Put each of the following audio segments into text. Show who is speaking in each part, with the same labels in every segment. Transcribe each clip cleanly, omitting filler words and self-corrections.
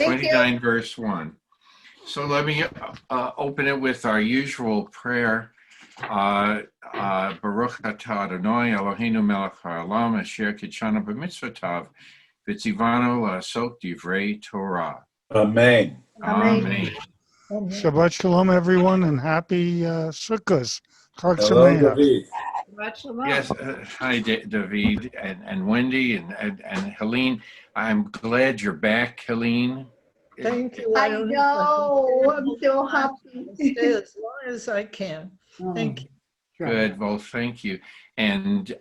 Speaker 1: Thank you.
Speaker 2: 29 verse 1. So let me open it with our usual prayer. Baruch atah Adonai Eloheinu melech haolam asher kitshanu b'mitzvotav v'tzivanu la'asot divrei Torah.
Speaker 3: Amen.
Speaker 2: Amen.
Speaker 4: Shabbat shalom, everyone, and happy Sukkot. Chag
Speaker 3: Hello,
Speaker 4: Sameach.
Speaker 3: David.
Speaker 2: Yes, hi David and Wendy and Helene. I'm glad you're back, Helene.
Speaker 5: Thank you.
Speaker 1: I
Speaker 5: don't
Speaker 1: know. I'm so happy.
Speaker 5: Stay as long as I can. Thank you.
Speaker 2: Good. Well, thank you. And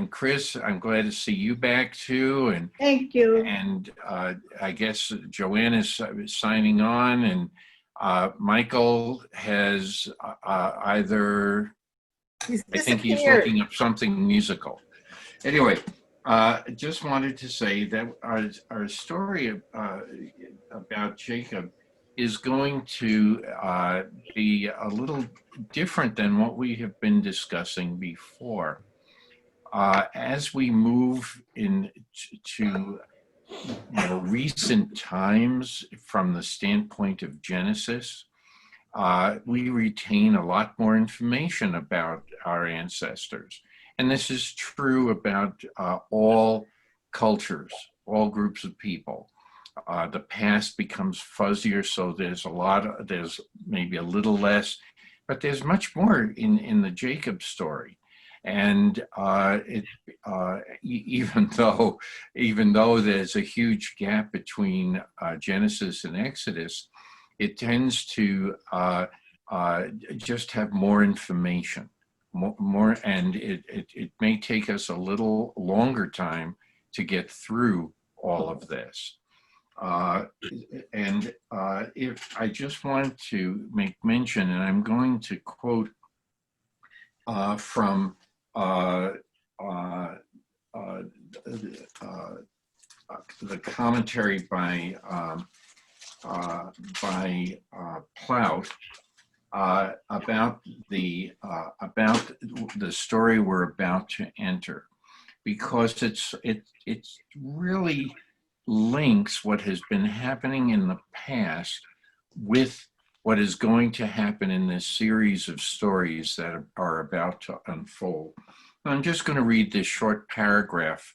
Speaker 2: Chris, I'm glad to see you back too. And
Speaker 1: Thank you.
Speaker 2: And I guess Joanne is signing on, and Michael has either, I think he's looking up something musical. Anyway, just wanted to say that our story about Jacob is going to be a little different than what we have been discussing before. As we move into more recent times from the standpoint of Genesis, we retain a lot more information about our ancestors. And this is true about all cultures, all groups of people. The past becomes fuzzier, so there's maybe a little less, but there's much more in the Jacob story. And even though there's a huge gap between Genesis and Exodus, it tends to just have more information, more, and it may take us a little longer time to get through all of this. If I just want to make mention, and I'm going to quote from the commentary by Plout about the story we're about to enter, because it really links what has been happening in the past with what is going to happen in this series of stories that are about to unfold. I'm just going to read this short paragraph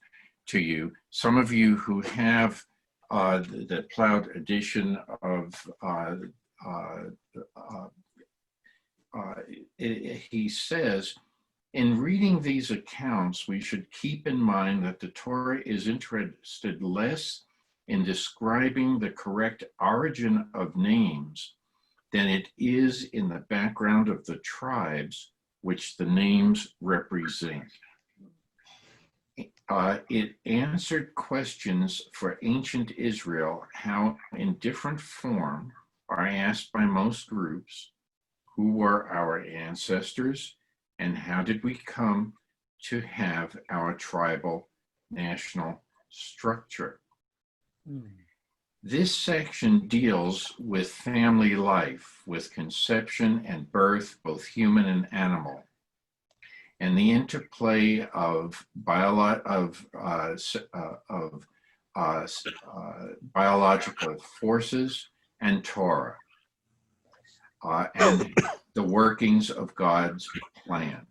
Speaker 2: to you. Some of you who have the Plout edition of, he says, in reading these accounts, we should keep in mind that the Torah is interested less in describing the correct origin of names than it is in the background of the tribes which the names represent. It answered questions for ancient Israel, how in different form are asked by most groups, who were our ancestors, and how did we come to have our tribal national structure? This section deals with family life, with conception and birth, both human and animal, and the interplay of biological forces and Torah, and the workings of God's plan.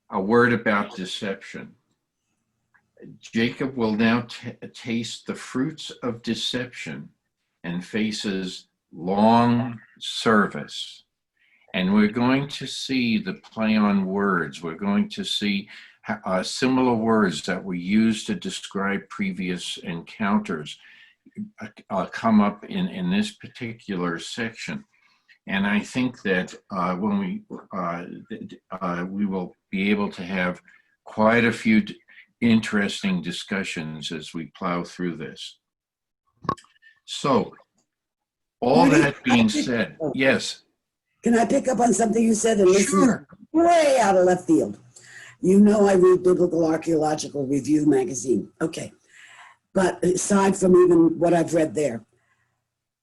Speaker 2: A word about deception. Jacob will now taste the fruits of deception and faces long service. And we're going to see the play on words. We're going to see similar words that were used to describe previous encounters come up in this particular section. And I think that when we will be able to have quite a few interesting discussions as we plow through this. So, all that being said, yes.
Speaker 6: Can I pick up on something you said? And this
Speaker 2: Sure.
Speaker 6: is way out of left field. You know I read Biblical Archaeological Review magazine. Okay. But aside from even what I've read there,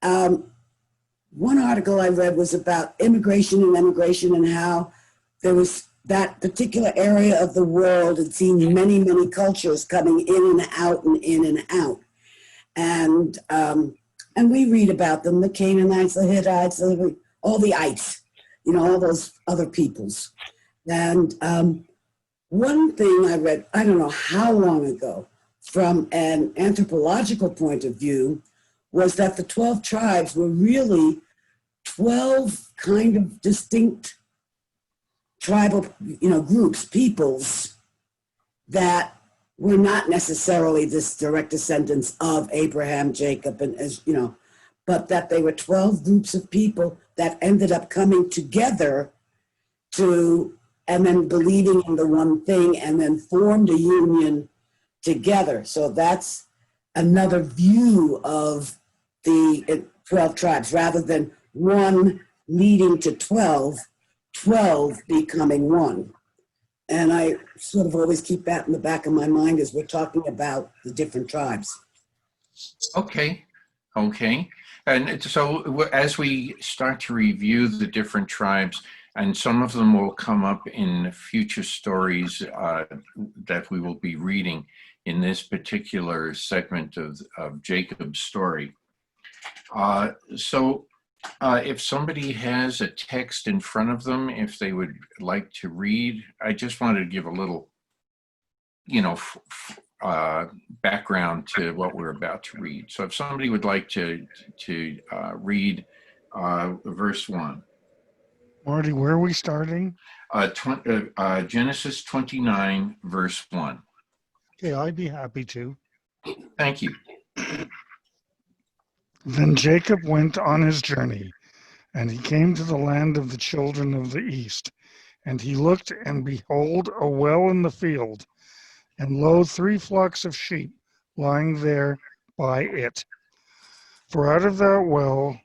Speaker 6: one article I read was about immigration and emigration and how there was that particular area of the world had seen many, many cultures coming in and out and in and out. and we read about them, the Canaanites, the Hittites, all the ites, all those other peoples. And one thing I read, I don't know how long ago, from an anthropological point of view, was that the 12 tribes were really 12 kind of distinct tribal, groups, peoples that were not necessarily this direct descendants of Abraham, Jacob, and but that they were 12 groups of people that ended up coming together and then believing in the one thing and then formed a union together. So that's another view of the 12 tribes, rather than one leading to 12, 12 becoming one. And I sort of always keep that in the back of my mind as we're talking about the different tribes.
Speaker 2: Okay. And so as we start to review the different tribes, and some of them will come up in future stories that we will be reading in this particular segment of Jacob's story. If somebody has a text in front of them, if they would like to read, I just wanted to give a little, background to what we're about to read. So if somebody would like to read verse 1.
Speaker 4: Marty, where are we starting?
Speaker 2: Genesis 29, verse 1.
Speaker 4: Okay, I'd be happy to.
Speaker 2: Thank you.
Speaker 4: Then Jacob went on his journey, and he came to the land of the children of the east. And he looked, and behold, a well in the field, and lo, 3 flocks of sheep lying there by it. For out of that well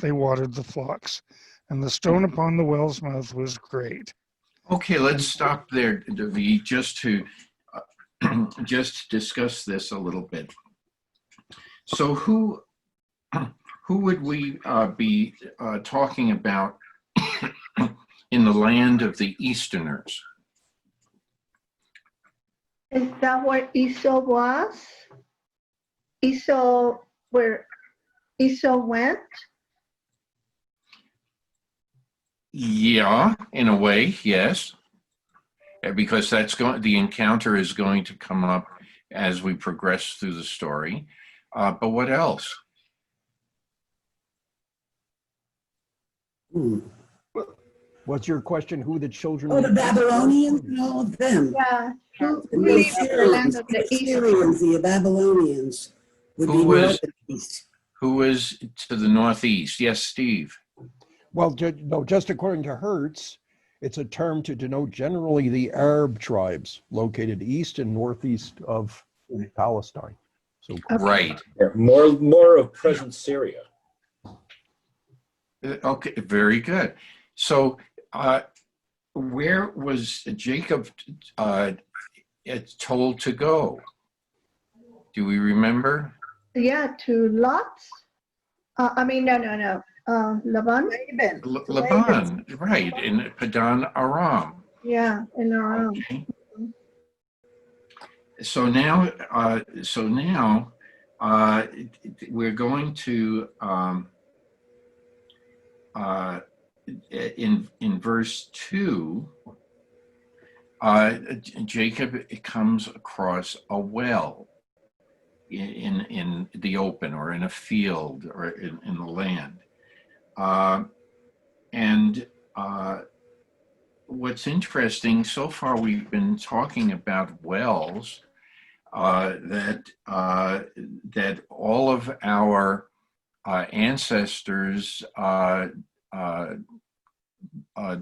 Speaker 4: they watered the flocks, and the stone upon the well's mouth was great.
Speaker 2: Okay, let's stop there, David, just to discuss this a little bit. So who would we be talking about in the land of the Easterners?
Speaker 1: Is that where Esau was? Where Esau went?
Speaker 2: Yeah, in a way, yes. Because the encounter is going to come up as we progress through the story. But what else?
Speaker 3: What's your question? Who the children?
Speaker 6: Oh, the Babylonians and all of them.
Speaker 1: Yeah. Who
Speaker 6: The
Speaker 1: lived in the land
Speaker 6: Assyrians,
Speaker 1: of the east?
Speaker 6: the Babylonians would be north and east.
Speaker 2: Who was to the northeast? Yes, Steve.
Speaker 3: Well, no, just according to Hertz, it's a term to denote generally the Arab tribes located east and northeast of Palestine. So
Speaker 2: Right.
Speaker 7: Yeah, more of present Syria.
Speaker 2: Okay, very good. So where was Jacob told to go? Do we remember?
Speaker 1: Yeah, to Lot's. No. Laban.
Speaker 2: Laban, right, in Padan Aram.
Speaker 1: Yeah, in Aram.
Speaker 2: Okay. So now we're going to in verse 2, Jacob comes across a well in the open, or in a field, or in the land. What's interesting, so far we've been talking about wells that all of our ancestors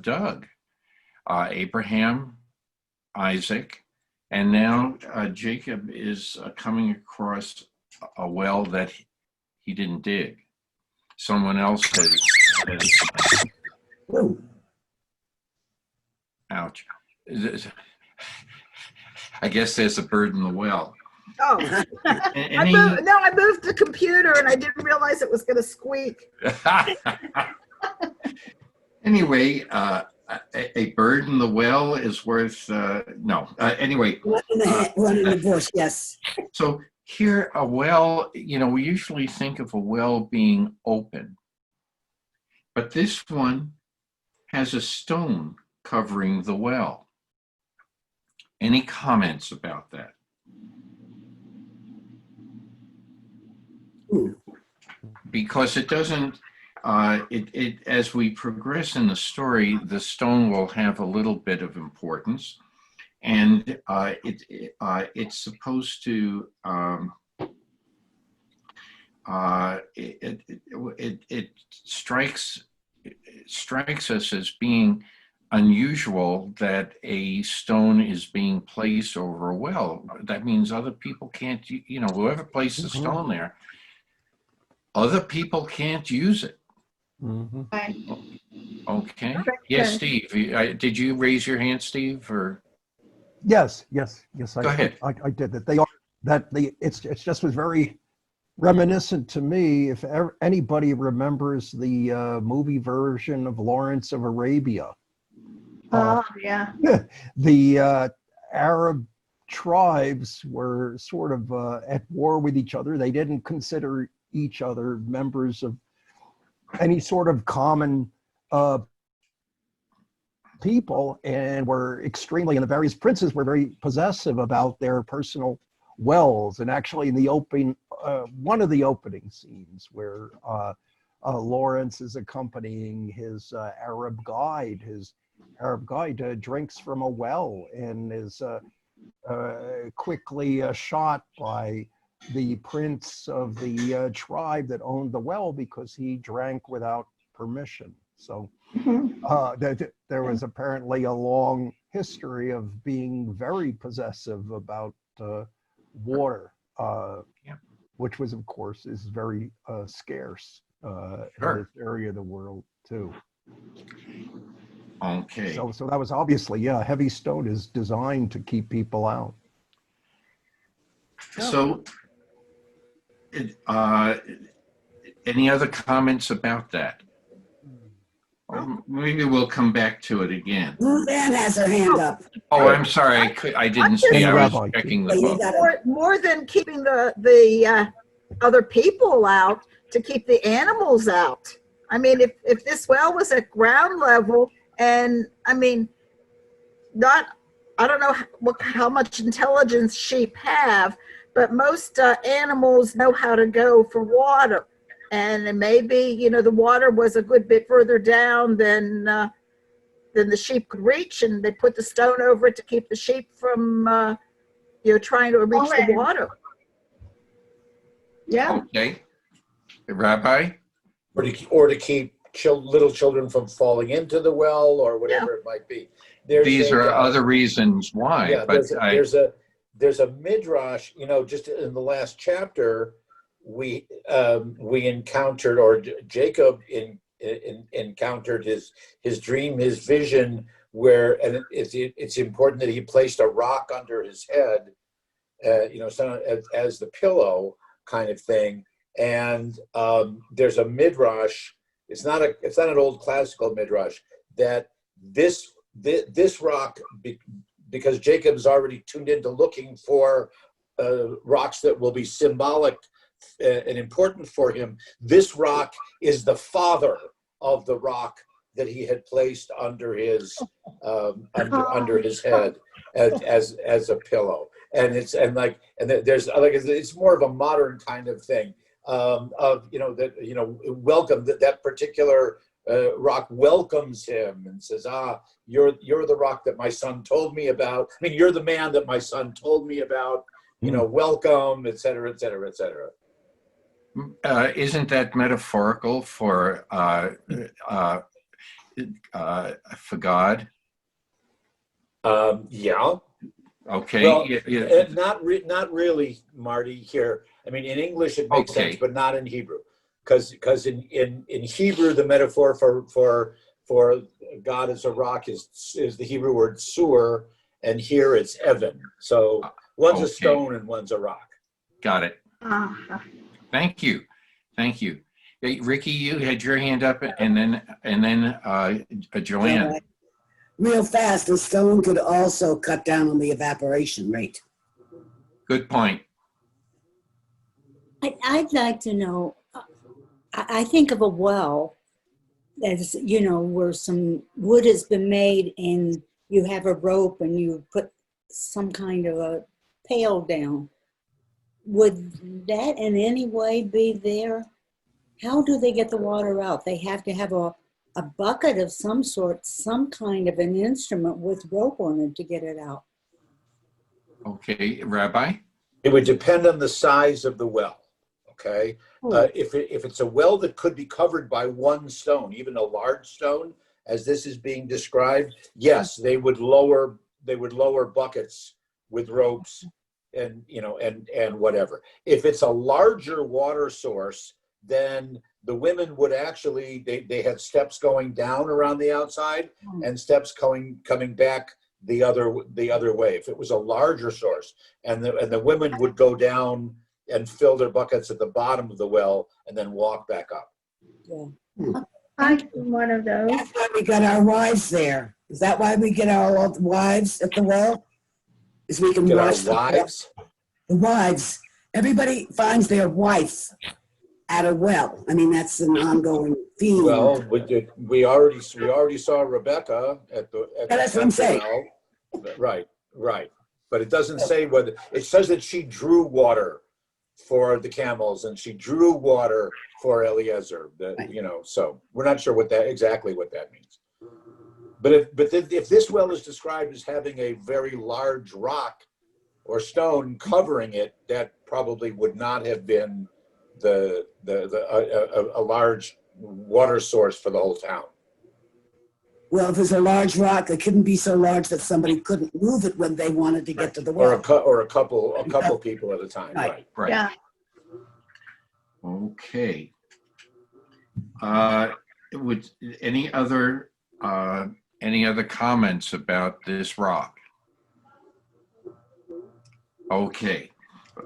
Speaker 2: dug. Abraham, Isaac, and now Jacob is coming across a well that he didn't dig. Someone else has ouch. I guess there's a bird in the well.
Speaker 5: Oh, I moved the computer and I didn't realize it was going to squeak.
Speaker 2: Anyway, a bird in the well is worth, no. Anyway.
Speaker 6: One in the bush, yes.
Speaker 2: So Here, a well, we usually think of a well being open, but this one has a stone covering the well. Any comments about that? Because it doesn't, as we progress in the story, the stone will have a little bit of importance, and it's supposed to, it strikes us as being unusual that a stone is being placed over a well. That means other people can't, whoever placed the stone there, other people can't use it.
Speaker 3: Mhm.
Speaker 1: Right.
Speaker 2: Okay.
Speaker 1: Okay.
Speaker 2: Yes, Steve. Did you raise your hand, Steve? Or
Speaker 3: Yes.
Speaker 2: Go ahead.
Speaker 3: I did that. They are it's just was very reminiscent to me. If anybody remembers the movie version of Lawrence of Arabia,
Speaker 1: Oh, yeah.
Speaker 3: the Arab tribes were sort of at war with each other. They didn't consider each other members of any sort of common people, and were extremely, and the various princes were very possessive about their personal wells. And actually in the one of the opening scenes where Lawrence is accompanying his Arab guide drinks from a well and is quickly shot by the prince of the tribe that owned the well because he drank without permission. So there was apparently a long history of being very possessive about water, which was, of course, is very scarce in this area of the world too.
Speaker 2: Okay.
Speaker 3: So that was obviously, heavy stone is designed to keep people out.
Speaker 2: So, any other comments about that? Or maybe we'll come back to it again.
Speaker 6: Ruth Ann has her hand up.
Speaker 2: Oh, I'm sorry. I didn't see. I was checking the book.
Speaker 5: More than keeping the other people out, to keep the animals out. I mean, if this well was at ground level, and I mean, I don't know how much intelligence sheep have, but most animals know how to go for water. And maybe, the water was a good bit further down than the sheep could reach, and they put the stone over it to keep the sheep from, trying to reach the water.
Speaker 1: Yeah.
Speaker 2: Okay. Rabbi?
Speaker 7: Or to keep little children from falling into the well, or whatever it might be.
Speaker 2: These are other reasons why.
Speaker 7: Yeah,
Speaker 2: but
Speaker 7: there's a midrash. Just in the last chapter, we encountered, or Jacob encountered his dream, his vision, and it's important that he placed a rock under his head, as the pillow kind of thing. And there's a midrash. It's not an old classical midrash, that this rock, because Jacob's already tuned into looking for rocks that will be symbolic and important for him. This rock is the father of the rock that he had placed under his under his head as a pillow. And it's more of a modern kind of thing. Welcome, that particular rock welcomes him and says, you're the rock that my son told me about. I mean, you're the man that my son told me about, welcome, et cetera, et cetera, et cetera.
Speaker 2: Isn't that metaphorical for God?
Speaker 7: Yeah.
Speaker 2: Okay.
Speaker 7: Well, not really, Marty. Here, I mean, in English it makes sense, but not in Hebrew, because in Hebrew the metaphor for God as a rock is the Hebrew word sur, and here it's Evan. So one's a stone and one's a rock.
Speaker 2: Got it. Thank you. Hey, Ricky, you had your hand up, and then Joanne.
Speaker 6: Real fast, the stone could also cut down on the evaporation rate.
Speaker 2: Good point.
Speaker 8: I'd like to know, I think of a well as, you know, where some wood has been made and you have a rope and you put some kind of a pail down. Would that in any way be there? How do they get the water out? They have to have a bucket of some sort, some kind of an instrument with rope on it to get it out.
Speaker 2: Okay, Rabbi?
Speaker 7: It would depend on the size of the well. Okay, if it's a well that could be covered by one stone, even a large stone, as this is being described, yes, they would lower buckets with ropes and and whatever. If it's a larger water source, then the women would actually they had steps going down around the outside and steps coming back the other way. If it was a larger source, and the women would go down and fill their buckets at the bottom of the well and then walk back up.
Speaker 8: Yeah.
Speaker 1: I do one of those.
Speaker 6: That's why we got our wives there. Is that why we get our wives at the well? Is we can
Speaker 7: Get our
Speaker 6: wash
Speaker 7: wives.
Speaker 6: the wives. Everybody finds their wife at a well. I mean, that's an ongoing theme.
Speaker 7: Well, we already saw Rebecca at the
Speaker 6: that's what I'm saying.
Speaker 7: well. Right. But it doesn't say whether. It says that she drew water for the camels and she drew water for Eliezer. So we're not sure exactly what that means. But if this well is described as having a very large rock or stone covering it, that probably would not have been a large water source for the whole town.
Speaker 6: Well, if it's a large rock, it couldn't be so large that somebody couldn't move it when they wanted to get to the well.
Speaker 7: Or a couple people at a time.
Speaker 6: Right.
Speaker 2: Right.
Speaker 1: Yeah.
Speaker 2: Okay. Would any other comments about this rock? Okay.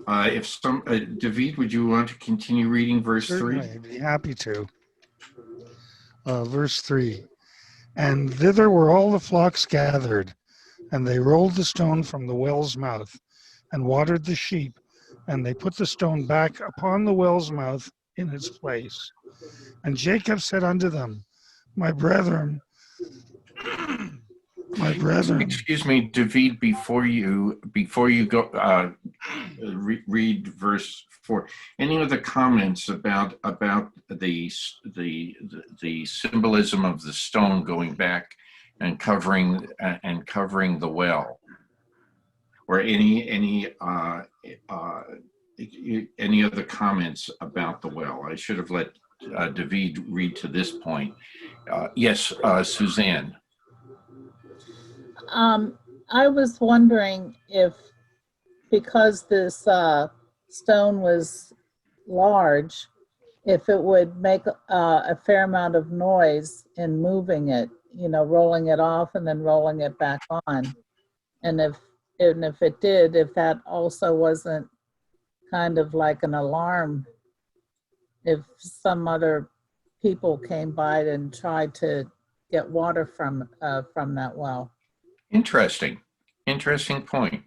Speaker 2: If David, would you want to continue reading verse 3?
Speaker 4: Certainly, I'd be happy to. Verse 3. And thither were all the flocks gathered, and they rolled the stone from the well's mouth, and watered the sheep, and they put the stone back upon the well's mouth in its place. And Jacob said unto them, My brethren,
Speaker 2: Excuse me, David, before you go read verse 4. Any other comments about the symbolism of the stone going back and covering the well, or any other comments about the well? I should have let David read to this point. Yes, Suzanne.
Speaker 9: I was wondering if, because this stone was large, if it would make a fair amount of noise in moving it, rolling it off and then rolling it back on. And if it did, if that also wasn't kind of like an alarm, if some other people came by and tried to get water from that well.
Speaker 2: Interesting point.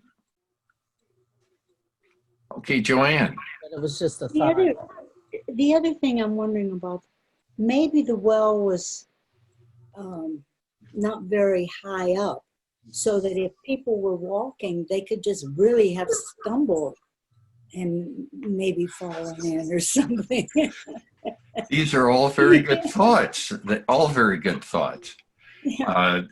Speaker 2: Okay, Joanne.
Speaker 9: But it was just a thought.
Speaker 8: The other thing I'm wondering about, maybe the well was not very high up, so that if people were walking, they could just really have stumbled and maybe fallen in or something.
Speaker 2: These are all very good thoughts. All very good thoughts.
Speaker 8: Yeah.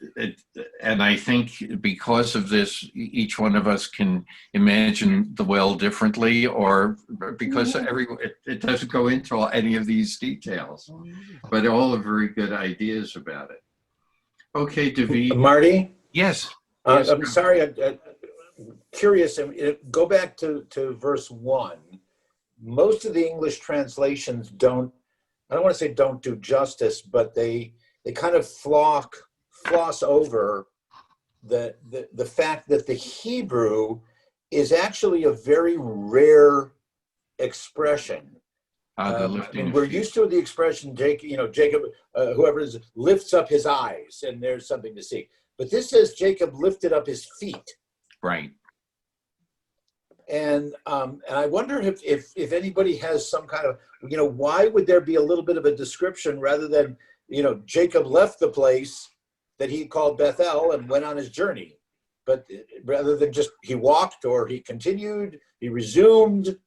Speaker 2: And I think because of this, each one of us can imagine the well differently, or because it doesn't go into any of these details, but all are very good ideas about it. Okay, David.
Speaker 7: Marty?
Speaker 2: Yes.
Speaker 7: I'm sorry, I'm curious, go back to verse 1. Most of the English translations I don't want to say don't do justice, but they kind of floss over the fact that the Hebrew is actually a very rare expression. We're used to the expression, Jacob, whoever is, lifts up his eyes and there's something to see. But this says Jacob lifted up his feet.
Speaker 2: Right.
Speaker 7: And I wonder if anybody has some kind of, why would there be a little bit of a description rather than, Jacob left the place that he called Bethel and went on his journey, but rather than just he walked or he continued, he resumed,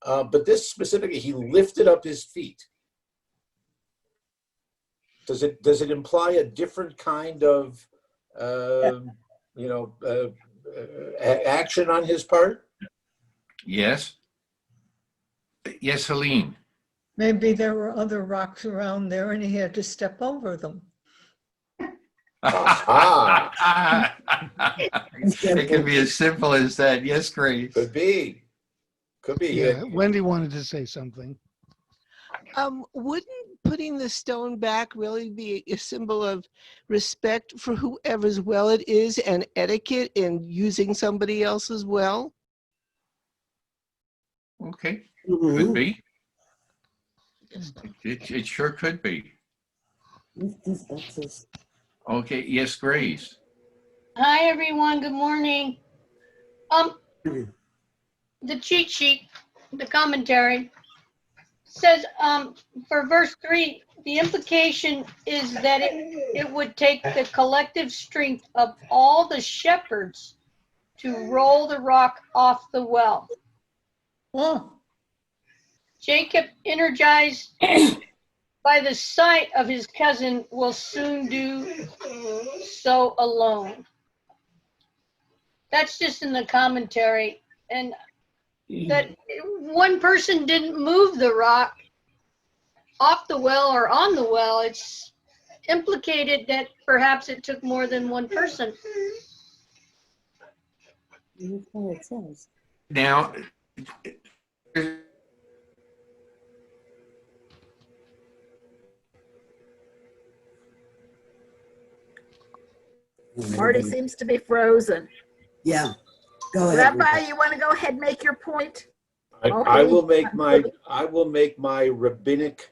Speaker 7: but this specifically, he lifted up his feet. Does it imply a different kind of, action on his part?
Speaker 2: Yes. Yes, Helene.
Speaker 10: Maybe there were other rocks around there and he had to step over them.
Speaker 2: It could be as simple as that. Yes, Grace.
Speaker 7: Could be.
Speaker 4: Yeah, Wendy wanted to say something.
Speaker 11: Wouldn't putting the stone back really be a symbol of respect for whoever's well it is and etiquette in using somebody else's well?
Speaker 2: Okay, could be. It sure could be. Okay, yes, Grace.
Speaker 12: Hi, everyone. Good morning. The cheat sheet, the commentary, says for verse 3, the implication is that it would take the collective strength of all the shepherds to roll the rock off the well.
Speaker 10: Oh,
Speaker 12: Jacob, energized by the sight of his cousin, will soon do so alone. That's just in the commentary. And that one person didn't move the rock off the well or on the well. It's implicated that perhaps it took more than one person.
Speaker 8: That's what it says.
Speaker 2: Now,
Speaker 5: Marty seems to be frozen.
Speaker 6: Yeah, go ahead.
Speaker 5: Rabbi, you want to go ahead and make your point?
Speaker 7: I will make my rabbinic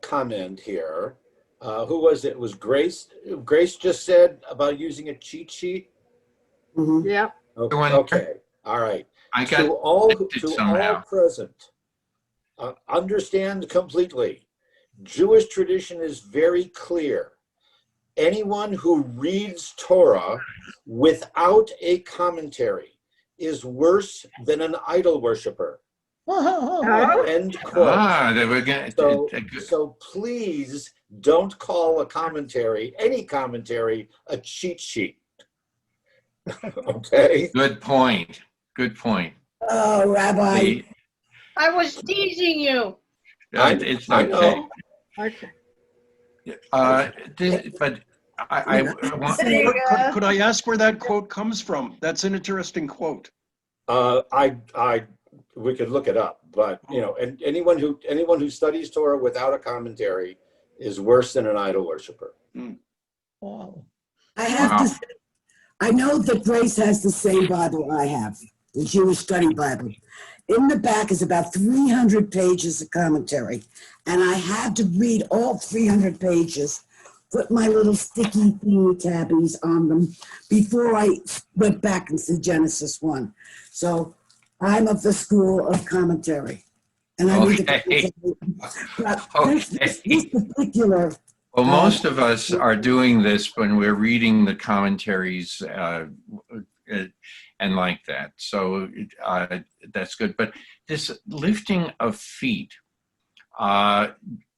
Speaker 7: comment here. Who was it? It was Grace. Grace just said about using a cheat sheet.
Speaker 6: Mm-hmm.
Speaker 5: Yeah.
Speaker 7: Okay. All right. To all present, understand completely. Jewish tradition is very clear. Anyone who reads Torah without a commentary is worse than an idol worshiper. End quote. So please don't call a commentary, any commentary, a cheat sheet. Okay.
Speaker 2: Good point. Good point.
Speaker 6: Oh, Rabbi.
Speaker 12: I was teasing you.
Speaker 2: It's okay.
Speaker 5: Okay.
Speaker 2: But I want.
Speaker 13: Could I ask where that quote comes from? That's an interesting quote.
Speaker 7: We could look it up, but and anyone who studies Torah without a commentary is worse than an idol worshiper.
Speaker 10: wow.
Speaker 6: I have to say, I know that Grace has the same Bible I have, the Jewish Study Bible. In the back is about 300 pages of commentary, and I had to read all 300 pages, put my little sticky thingy tabbies on them before I went back into Genesis 1. So I'm of the school of commentary. And I read the commentary. This particular...
Speaker 2: Well, most of us are doing this when we're reading the commentaries and like that. So that's good. But this lifting of feet, I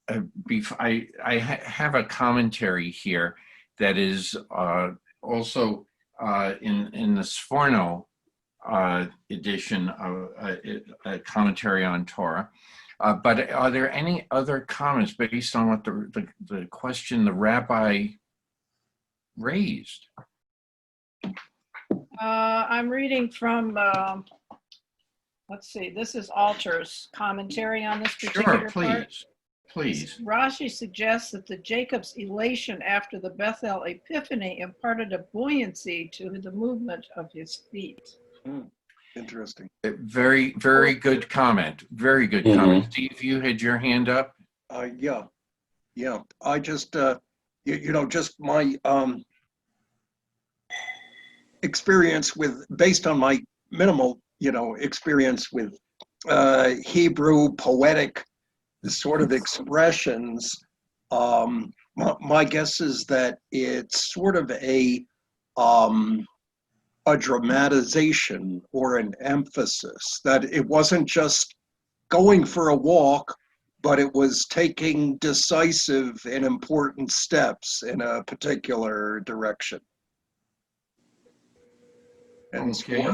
Speaker 2: have a commentary here that is also in the Sforno edition of a commentary on Torah. But are there any other comments based on what the question the rabbi raised?
Speaker 1: I'm reading from, let's see, this is Alter's commentary on this particular part.
Speaker 2: Please.
Speaker 1: Rashi suggests that the Jacob's elation after the Bethel epiphany imparted a buoyancy to the movement of his feet.
Speaker 13: Interesting.
Speaker 2: Very, very good comment. Very good comment. Steve, you had your hand up?
Speaker 13: Yeah. I just, just my experience based on my minimal experience with Hebrew poetic sort of expressions, my guess is that it's sort of a dramatization or an emphasis, that it wasn't just going for a walk, but it was taking decisive and important steps in a particular direction. And
Speaker 2: Okay.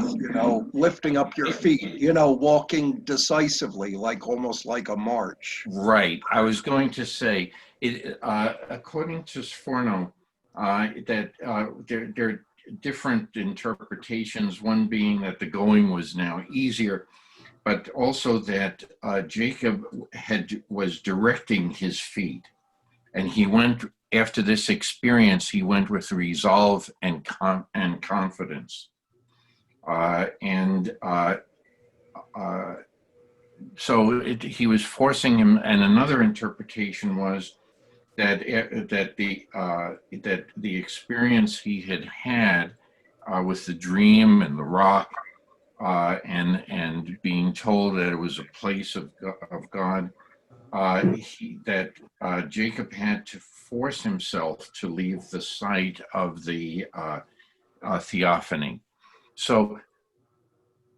Speaker 13: lifting up your feet, walking decisively, almost like a march.
Speaker 2: Right. I was going to say, according to Sforno, that there are different interpretations, one being that the going was now easier, but also that Jacob was directing his feet. And he went, after this experience, he went with resolve and confidence. So he was forcing him, and another interpretation was that the experience he had with the dream and the rock, and being told that it was a place of God, that Jacob had to force himself to leave the site of the theophany. So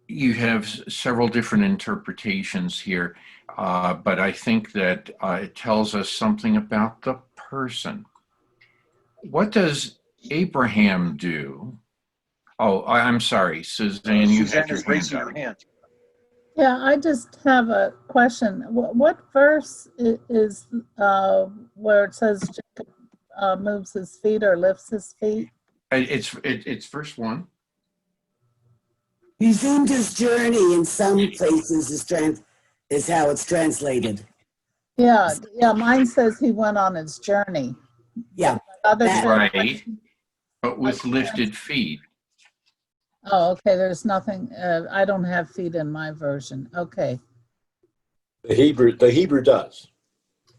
Speaker 2: you have several different interpretations here, but I think that it tells us something about the person. What does Abraham do? Oh, I'm sorry, Suzanne, you had your hand up.
Speaker 9: Yeah, I just have a question. What verse is where it says Jacob moves his feet or lifts his feet?
Speaker 2: It's verse 1.
Speaker 6: Resumed his journey in some places is how it's translated.
Speaker 9: Yeah, mine says he went on his journey.
Speaker 6: Yeah.
Speaker 2: Right, but with lifted feet.
Speaker 9: Oh, okay, there's nothing, I don't have feet in my version. Okay.
Speaker 7: The Hebrew does.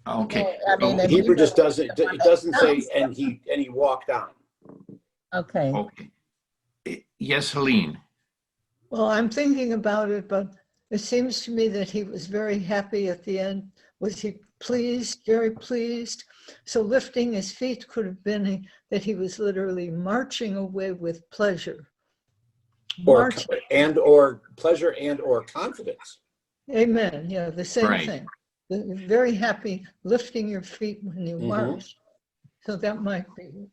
Speaker 2: Okay.
Speaker 9: I mean,
Speaker 7: The Hebrew just doesn't. It doesn't say, and he walked on.
Speaker 9: Okay.
Speaker 2: Okay. Yes, Helene.
Speaker 10: Well, I'm thinking about it, but it seems to me that he was very happy at the end. Was he pleased, very pleased? So lifting his feet could have been that he was literally marching away with pleasure.
Speaker 7: Or pleasure and or confidence.
Speaker 10: Amen. Yeah, the same thing. Very happy lifting your feet when you march. So that might be.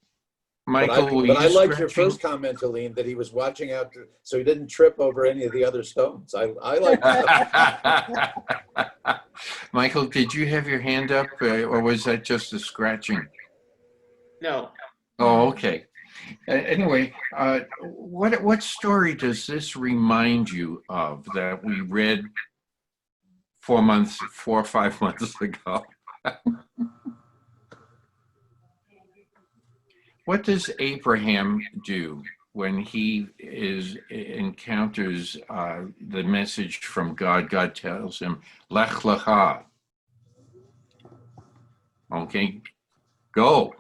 Speaker 2: Michael,
Speaker 7: but I like your first comment, Helene, that he was watching out so he didn't trip over any of the other stones. I like that.
Speaker 2: Michael, did you have your hand up, or was that just a scratching?
Speaker 14: No.
Speaker 2: Oh, okay. Anyway, what story does this remind you of that we read 4 or 5 months ago? What does Abraham do when he encounters the message from God? God tells him, "Lech lecha." Okay, go.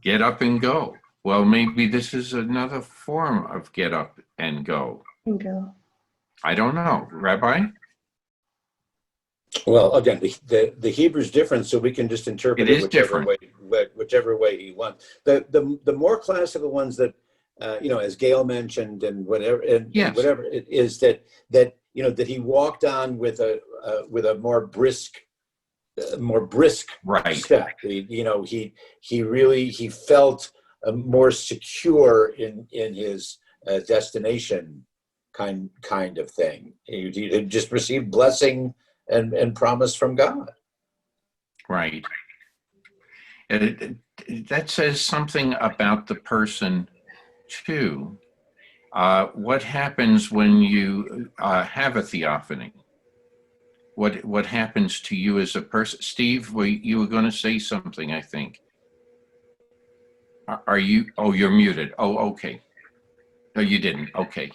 Speaker 2: Get up and go. Well, maybe this is another form of get up and go. I don't know, Rabbi.
Speaker 7: Well, again, the Hebrew's different, so we can just interpret it whichever way he wants. The more classical ones that as Gail mentioned and whatever whatever it is that he walked on with a more brisk step. He felt more secure in his destination kind of thing. He had just received blessing and promise from God.
Speaker 2: Right. That says something about the person too. What happens when you have a theophany? What happens to you as a person? Steve, you were going to say something, I think. Are you? Oh, you're muted. Oh, okay. No, you didn't. Okay.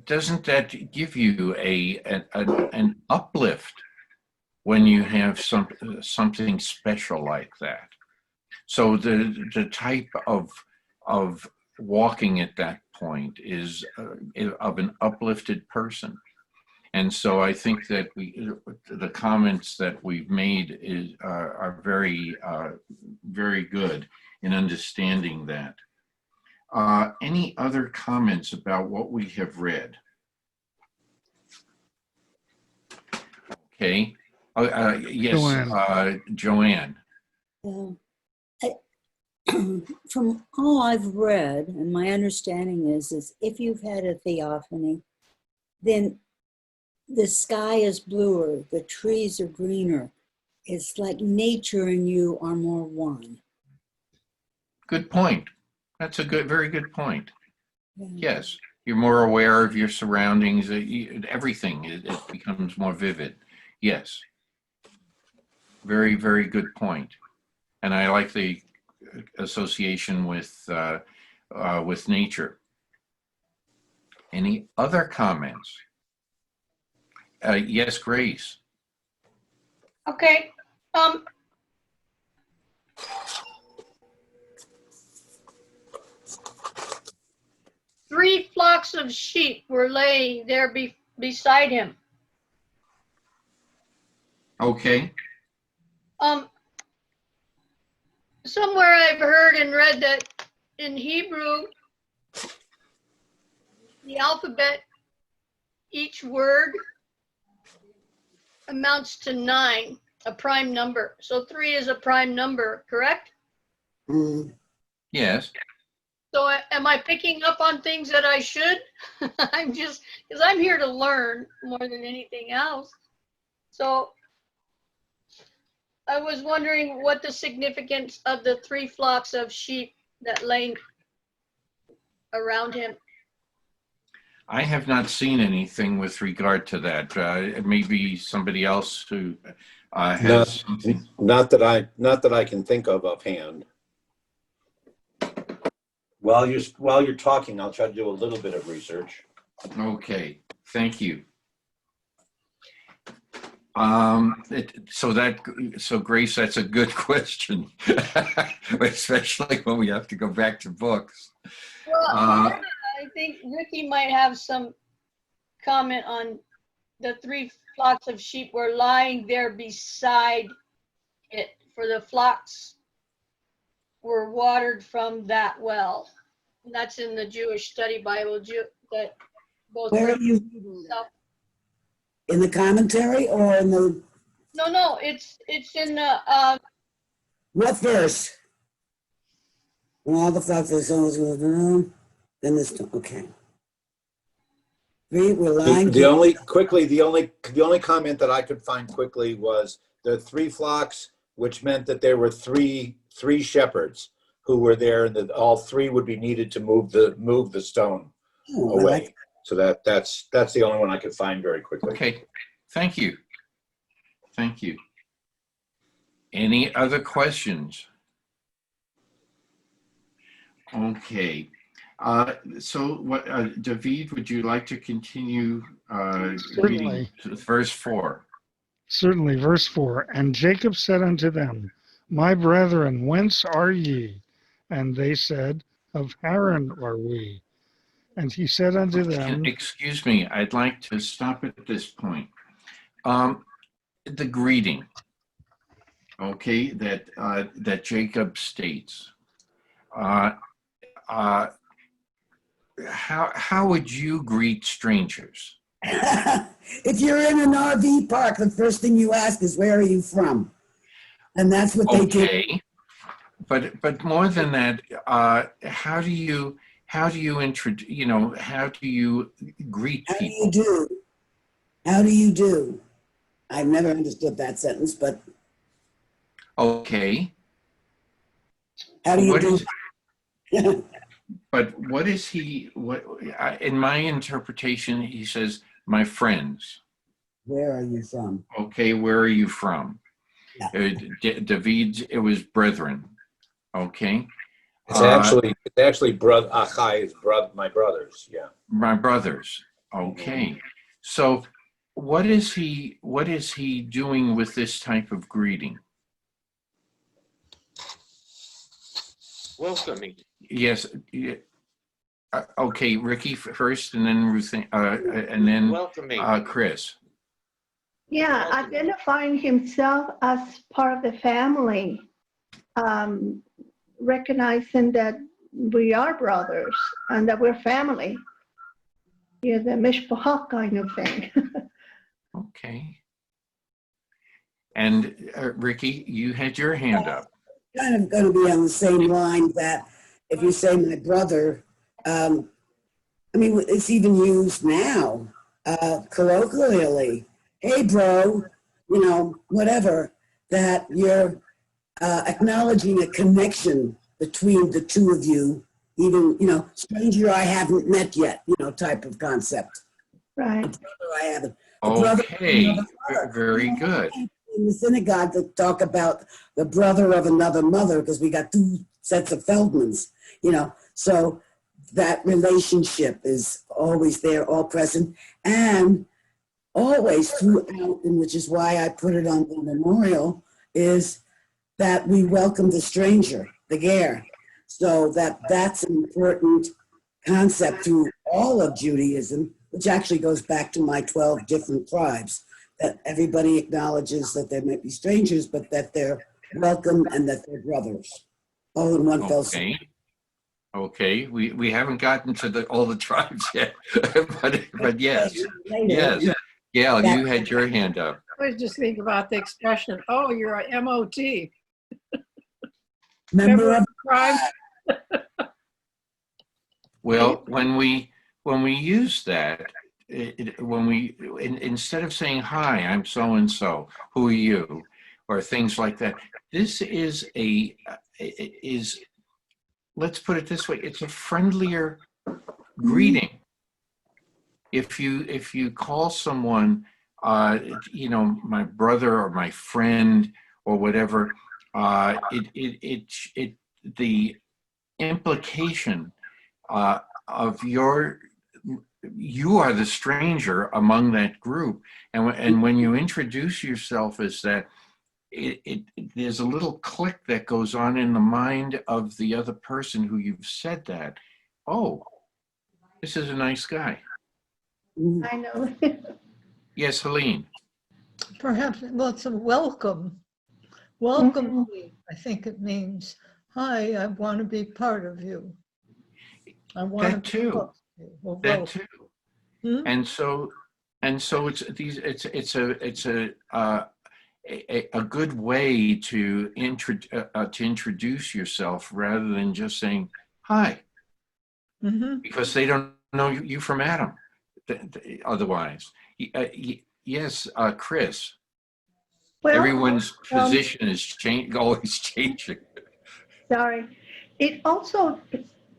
Speaker 2: Doesn't that give you an uplift when you have something special like that? So the type of walking at that point is of an uplifted person. And so I think that the comments that we've made are very, very good in understanding that. Any other comments about what we have read? Okay. Yes, Joanne.
Speaker 8: From all I've read, and my understanding is if you've had a theophany, then the sky is bluer, the trees are greener. It's like nature and you are more one.
Speaker 2: Good point. That's a very good point. Yeah. Yes, you're more aware of your surroundings, everything, it becomes more vivid. Yes. Very, very good point. And I like the association with nature. Any other comments? Yes, Grace.
Speaker 12: Okay. Three flocks of sheep were laying there beside him.
Speaker 2: Okay.
Speaker 12: Somewhere I've heard and read that in Hebrew, the alphabet, each word amounts to 9, a prime number. So 3 is a prime number, correct?
Speaker 2: Yes.
Speaker 12: So am I picking up on things that I should? Because I'm here to learn more than anything else. So I was wondering what the significance of the 3 flocks of sheep that lay around him.
Speaker 2: I have not seen anything with regard to that. Maybe somebody else who has something.
Speaker 7: Not that I can think of offhand. While you're talking, I'll try to do a little bit of research.
Speaker 2: Okay, thank you. So Grace, that's a good question, especially when we have to go back to books.
Speaker 12: Well, I think Ricky might have some comment on the 3 flocks of sheep were lying there beside it, for the flocks were watered from that well. And that's in the Jewish Study Bible. That both.
Speaker 6: Where are you reading that? In the commentary or in the?
Speaker 12: No, it's in the.
Speaker 6: What verse? All the flocks of the souls will then this. Okay. We're lying.
Speaker 7: The only comment that I could find quickly was the 3 flocks, which meant that there were three shepherds who were there, and that all 3 would be needed to move the stone away. So that's the only one I could find very quickly.
Speaker 2: Okay, thank you. Thank you. Any other questions? Okay. So what, David, would you like to continue reading verse 4?
Speaker 4: Certainly, verse 4. And Jacob said unto them, My brethren, whence are ye? And they said, Of Haran are we. And he said unto them,
Speaker 2: Excuse me, I'd like to stop at this point. The greeting, okay, that Jacob states. How would you greet strangers?
Speaker 6: If you're in an RV park, the first thing you ask is, where are you from? And that's what they do.
Speaker 2: Okay, but more than that, how do you introduce? How do you greet people?
Speaker 6: How do you do? I've never understood that sentence, but
Speaker 2: okay.
Speaker 6: How do you do?
Speaker 2: But what is he? In my interpretation, he says, "My friends."
Speaker 6: Where are you from?
Speaker 2: Okay, where are you from? Yeah. David, it was brethren. Okay.
Speaker 7: It's actually brother Achai is my brothers. Yeah.
Speaker 2: My brothers. Okay. So what is he doing with this type of greeting?
Speaker 14: Welcoming.
Speaker 2: Yes. Okay, Ricky first, and then Ruth, and then
Speaker 14: Welcoming.
Speaker 2: Chris.
Speaker 15: Yeah, identifying himself as part of the family, recognizing that we are brothers and that we're family. Yeah, the mishpachah kind of thing.
Speaker 2: Okay. And Ricky, you had your hand up.
Speaker 6: Kind of going to be on the same line that if you say my brother, I mean, it's even used now, colloquially. Hey, bro, you know, whatever, that you're acknowledging a connection between the two of you, even, you know, stranger I haven't met yet, you know, type of concept.
Speaker 15: Right.
Speaker 6: A brother I haven't.
Speaker 2: Okay, very good.
Speaker 6: In the synagogue that talk about the brother of another mother, because we got two sets of Feldmans, you know, so that relationship is always there, all present, and always throughout, and which is why I put it on the memorial, is that we welcome the stranger, the ger. So that's an important concept through all of Judaism, which actually goes back to my 12 different tribes, that everybody acknowledges that there might be strangers, but that they're welcome and that they're brothers, all in one fell swoop.
Speaker 2: Okay, we haven't gotten to all the tribes yet, but yes, yes. Gail, you had your hand up.
Speaker 1: I was just thinking about the expression, oh, you're a MOT.
Speaker 6: Member of
Speaker 1: tribe.
Speaker 2: Well, when we use that, instead of saying, hi, I'm so-and-so, who are you? Or things like that, this is let's put it this way, it's a friendlier greeting. If you call someone, you know, my brother or my friend or whatever, the implication of you are the stranger among that group, and when you introduce yourself as that, there's a little click that goes on in the mind of the other person who you've said that. Oh, this is a nice guy.
Speaker 15: I know.
Speaker 2: Yes, Helene.
Speaker 10: Perhaps, well, it's a welcome. Welcome, I think it means, hi, I want to be part of you. I want
Speaker 2: That too. That too.
Speaker 10: Hmm?
Speaker 2: And so it's a good way to introduce yourself rather than just saying hi, because they don't know you from Adam. Otherwise, yes, Chris.
Speaker 15: Well,
Speaker 2: everyone's position is always changing.
Speaker 15: Sorry. It also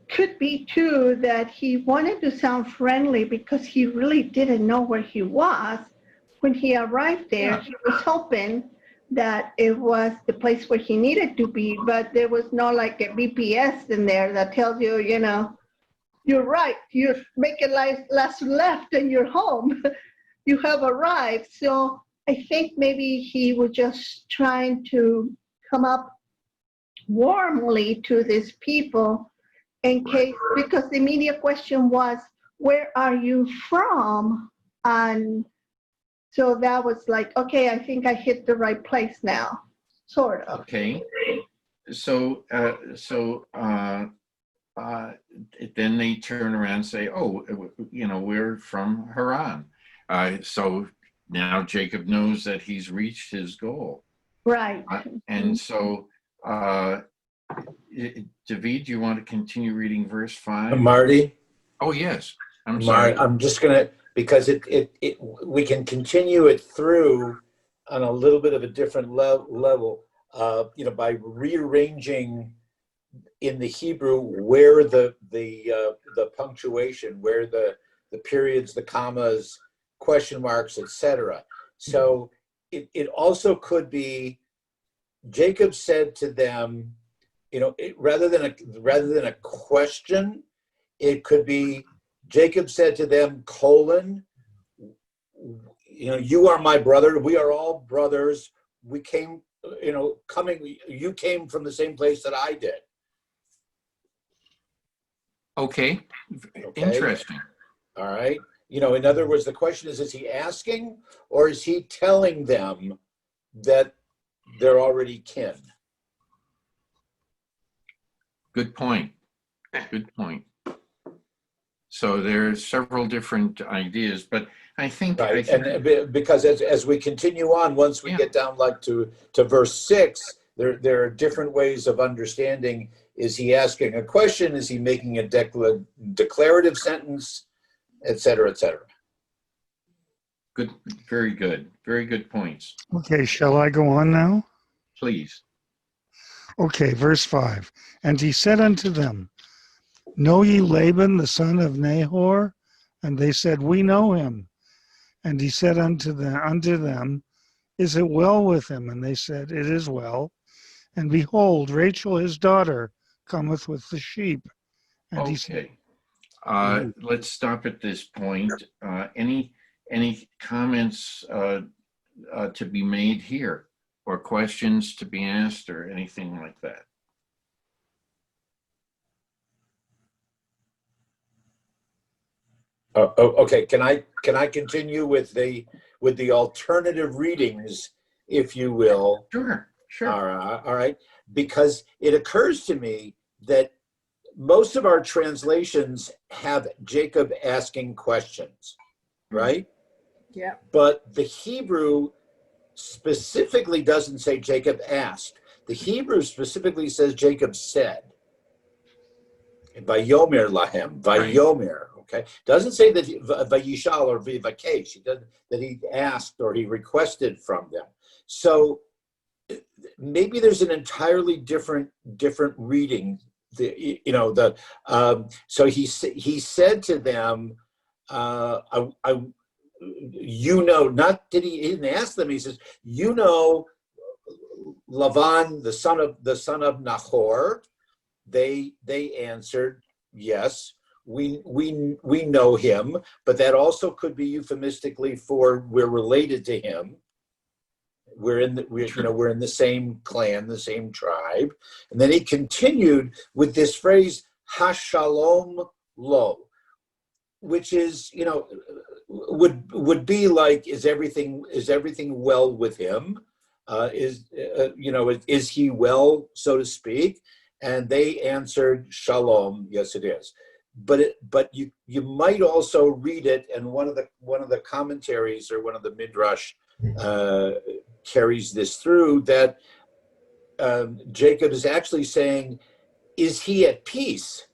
Speaker 15: could be too that he wanted to sound friendly because he really didn't know where he was. When he arrived there, he was hoping that it was the place where he needed to be, but there was no like a BPS in there that tells you, you know, you're right, you make a last left and you're home. You have arrived. So I think maybe he was just trying to come up warmly to these people in case, because the immediate question was, where are you from? And so that was like, okay, I think I hit the right place now, sort of.
Speaker 2: Okay. So, then they turn around and say, oh, you know, we're from Haran. So now Jacob knows that he's reached his goal.
Speaker 15: Right.
Speaker 2: And so, David, do you want to continue reading verse 5?
Speaker 7: Marty?
Speaker 2: Oh, yes. I'm sorry.
Speaker 7: I'm just going to, because we can continue it through on a little bit of a different level, you know, by rearranging in the Hebrew where the punctuation, where the periods, the commas, question marks, etc. So it also could be Jacob said to them, you know, rather than a question, it could be Jacob said to them, you know, you are my brother. We are all brothers. We came, you know, you came from the same place that I did.
Speaker 2: Okay,
Speaker 7: Okay.
Speaker 2: interesting.
Speaker 7: All right. You know, in other words, the question is he asking or is he telling them that they're already kin?
Speaker 2: Good point. Good point. So there's several different ideas, but I think,
Speaker 7: Right, and because as we continue on, once we get down like to verse 6, there are different ways of understanding. Is he asking a question? Is he making a declarative sentence, et cetera, et cetera?
Speaker 2: good, very good points.
Speaker 4: Okay, shall I go on now?
Speaker 2: Please.
Speaker 4: Okay, verse 5. And he said unto them, Know ye Laban the son of Nahor? And they said, We know him. And he said unto them, Is it well with him? And they said, It is well. And behold, Rachel his daughter cometh with the sheep. And he said,
Speaker 2: Okay. Let's stop at this point. Any comments to be made here, or questions to be asked, or anything like that?
Speaker 7: Okay. Can I continue with the alternative readings, if you will?
Speaker 2: Sure.
Speaker 7: All right. Because it occurs to me that most of our translations have Jacob asking questions, right?
Speaker 1: Yeah.
Speaker 7: But the Hebrew specifically doesn't say Jacob asked. The Hebrew specifically says Jacob said. Vayomer lahem, Vayomer. Okay, doesn't say that Vayishal or Vivakesh. He doesn't that he asked or he requested from them. So maybe there's an entirely different reading. So he said to them, not did he didn't ask them. He says, Lavan, the son of Nahor. They answered, yes, we know him, but that also could be euphemistically for we're related to him. We're in the same clan, the same tribe. And then he continued with this phrase, Hashalom lo, which is, would be like, is everything well with him? Is he well, so to speak? And they answered, Shalom, yes it is. But you might also read it, and one of the commentaries or one of the midrash carries this through, that Jacob is actually saying, is he at peace?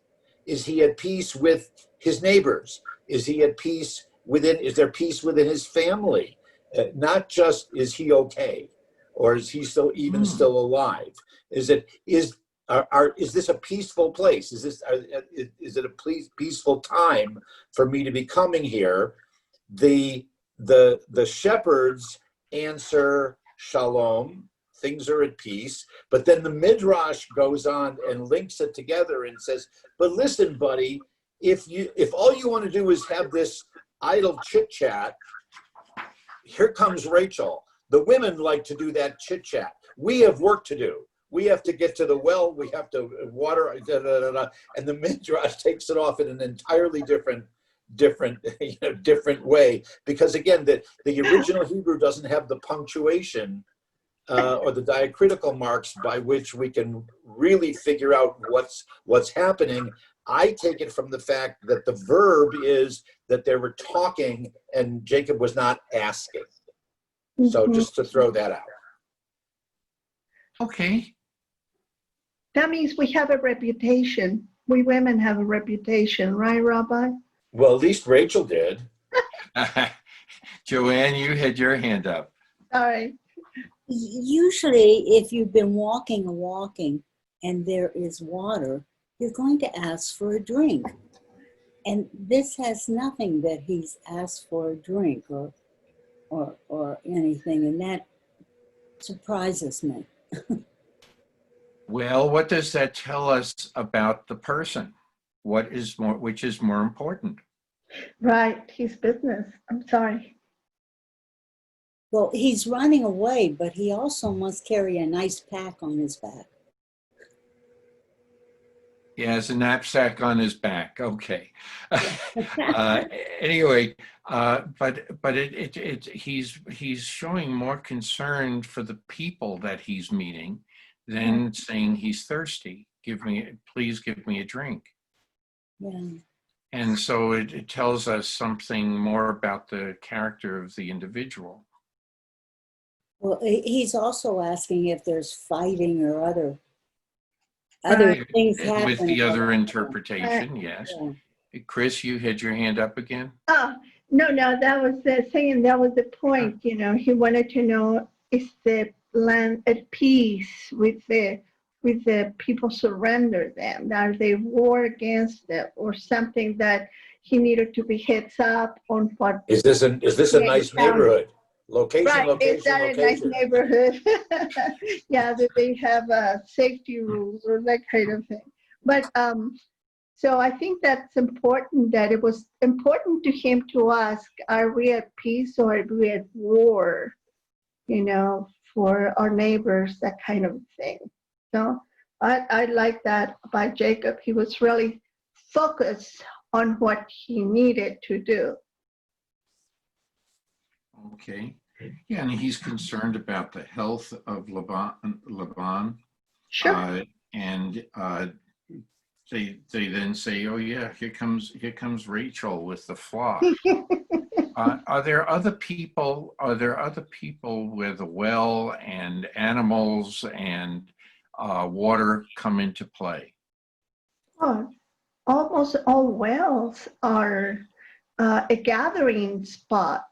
Speaker 7: Is he at peace with his neighbors? Is he at peace is there peace within his family? Not just is he okay, or is he still alive? Is this a peaceful place? Is it a peaceful time for me to be coming here? The shepherds answer Shalom, things are at peace. But then the Midrash goes on and links it together and says, but listen, buddy, if all you want to do is have this idle chit chat, here comes Rachel. The women like to do that chit chat. We have work to do. We have to get to the well. We have to water, and the Midrash takes it off in an entirely different way, because again, the original Hebrew doesn't have the punctuation or the diacritical marks by which we can really figure out what's happening. I take it from the fact that the verb is that they were talking and Jacob was not asking. So just to throw that out.
Speaker 2: Okay.
Speaker 15: That means we have a reputation. We women have a reputation, right, Rabbi?
Speaker 7: Well, at least Rachel did.
Speaker 2: Joanne, you had your hand up.
Speaker 15: Sorry.
Speaker 8: Usually, if you've been walking and there is water, you're going to ask for a drink. And this has nothing that he's asked for a drink or anything, and that surprises me.
Speaker 2: Well, what does that tell us about the person? Which is more important?
Speaker 15: Right, his business. I'm sorry.
Speaker 8: Well, he's running away, but he also must carry a nice pack on his back.
Speaker 2: He has a knapsack on his back. Okay. Anyway, he's showing more concern for the people that he's meeting than saying he's thirsty. Please give me a drink.
Speaker 8: Yeah.
Speaker 2: And so it tells us something more about the character of the individual.
Speaker 8: Well, he's also asking if there's fighting or other things happening.
Speaker 2: With the other interpretation, yes. Yeah. Chris, you had your hand up again?
Speaker 15: Oh, no, that was saying that was the point. You know, he wanted to know, is the land at peace with the people surrender them? Are they war against them or something that he needed to be heads up on what?
Speaker 7: Is this a nice neighborhood? Location,
Speaker 15: right.
Speaker 7: location,
Speaker 15: Is that
Speaker 7: location.
Speaker 15: a nice neighborhood? Yeah, that they have safety rules or that kind of thing. But so I think that's important, that it was important to him to ask, are we at peace or are we at war? You know, for our neighbors, that kind of thing. So I like that about Jacob. He was really focused on what he needed to do.
Speaker 2: Okay. Yeah, and he's concerned about the health of Laban.
Speaker 15: Sure.
Speaker 2: And they then say, "Oh yeah, here comes Rachel with the flock." Are there other people? Are there other people where the well and animals and water come into play?
Speaker 15: Oh, almost all wells are a gathering spot.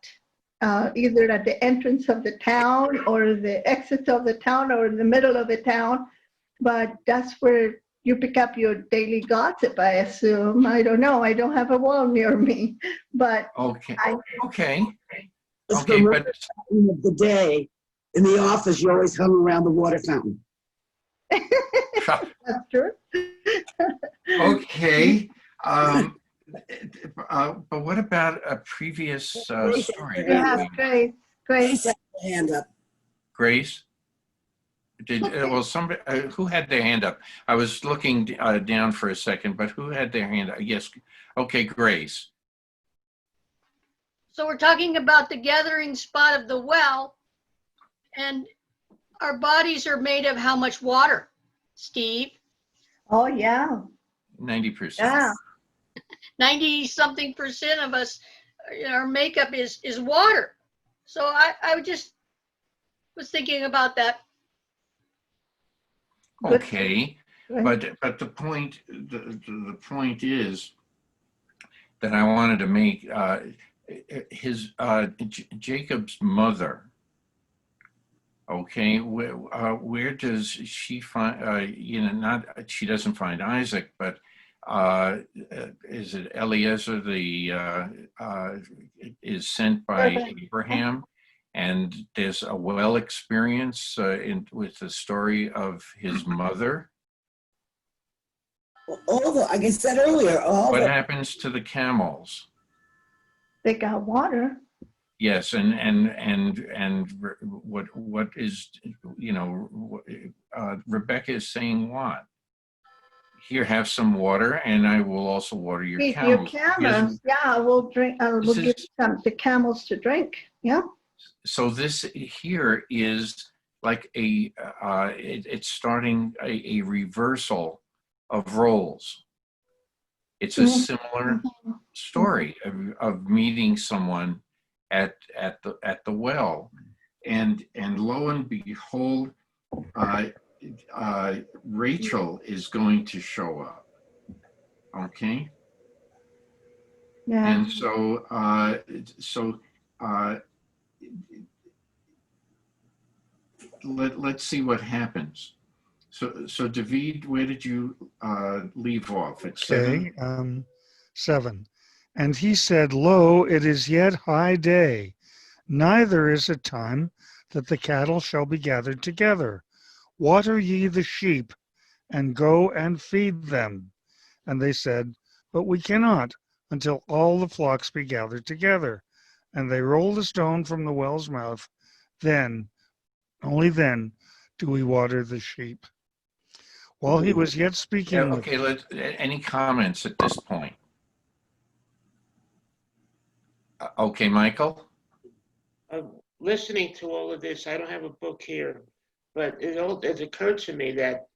Speaker 15: Either at the entrance of the town or the exit of the town or in the middle of the town. But that's where you pick up your daily gossip, I assume. I don't know. I don't have a wall near me. But
Speaker 2: okay.
Speaker 6: It's the
Speaker 2: but
Speaker 6: fountain of the day. In the office, you always hung around the water fountain.
Speaker 15: That's true.
Speaker 2: Okay. But what about a previous story?
Speaker 15: Yeah, Grace.
Speaker 6: Hand up.
Speaker 2: Grace? Well, somebody who had their hand up? I was looking down for a second, but who had their hand up? Yes. Okay, Grace.
Speaker 12: So we're talking about the gathering spot of the well, and our bodies are made of how much water, Steve?
Speaker 15: Oh, yeah.
Speaker 2: 90%.
Speaker 15: Yeah.
Speaker 12: 90-something% of us, our makeup is water. So I just was thinking about that.
Speaker 2: Okay, but the point is that I wanted to make Jacob's mother. Okay, where does she find? She doesn't find Isaac, but is it Eliezer is sent by Abraham, and there's a well experience with the story of his mother.
Speaker 6: Like I said earlier,
Speaker 2: what happens to the camels?
Speaker 15: They got water.
Speaker 2: Yes, and what is, Rebecca is saying what? Here, have some water, and I will also water your camels.
Speaker 15: Your camels, yeah, we'll drink. We'll give the camels to drink. Yeah.
Speaker 2: So this here is like it's starting a reversal of roles. It's a similar story of meeting someone at the well, and lo and behold, Rachel is going to show up. Okay.
Speaker 15: Yeah.
Speaker 2: And so let's see what happens. So David, where did you leave off? At 7?
Speaker 4: 7. And he said, Lo, it is yet high day, neither is it time that the cattle shall be gathered together. Water ye the sheep, and go and feed them. And they said, But we cannot, until all the flocks be gathered together. And they rolled a stone from the well's mouth. Then, only then, do we water the sheep. While he was yet
Speaker 2: Yeah,
Speaker 4: speaking with
Speaker 2: okay, any comments at this point? Okay, Michael?
Speaker 14: Listening to all of this, I don't have a book here, but it occurred to me that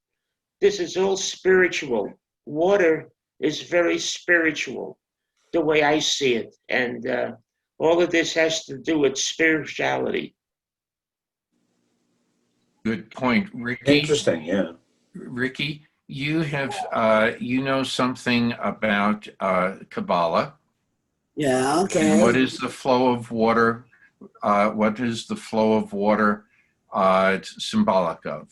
Speaker 14: this is all spiritual. Water is very spiritual, the way I see it. And all of this has to do with spirituality.
Speaker 2: Good point. Ricky?
Speaker 7: Interesting, yeah.
Speaker 2: Ricky, you have, you know something about Kabbalah.
Speaker 6: Yeah, okay.
Speaker 2: And what is the flow of water? What is the flow of water symbolic of?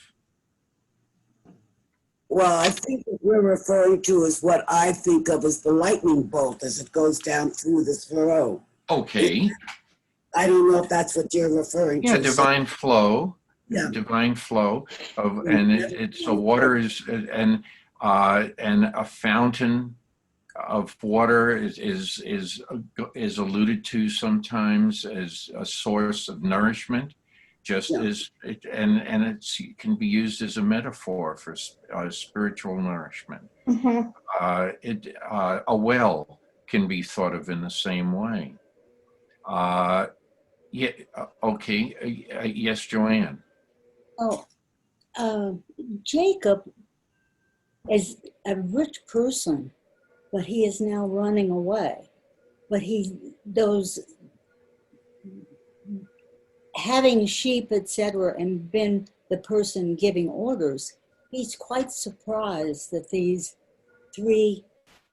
Speaker 6: Well, I think what we're referring to is what I think of as the lightning bolt as it goes down through this flow.
Speaker 2: Okay.
Speaker 6: I don't know if that's what you're referring
Speaker 2: Yeah,
Speaker 6: to.
Speaker 2: divine flow.
Speaker 6: Yeah.
Speaker 2: Divine flow of, and so water is, and a fountain of water is alluded to sometimes as a source of nourishment, just as it, and it can be used as a metaphor for spiritual nourishment. A well can be thought of in the same way. Yeah. Okay. Yes, Joanne.
Speaker 8: Jacob is a rich person, but he is now running away. But those having sheep, etc., and been the person giving orders, he's quite surprised that these 3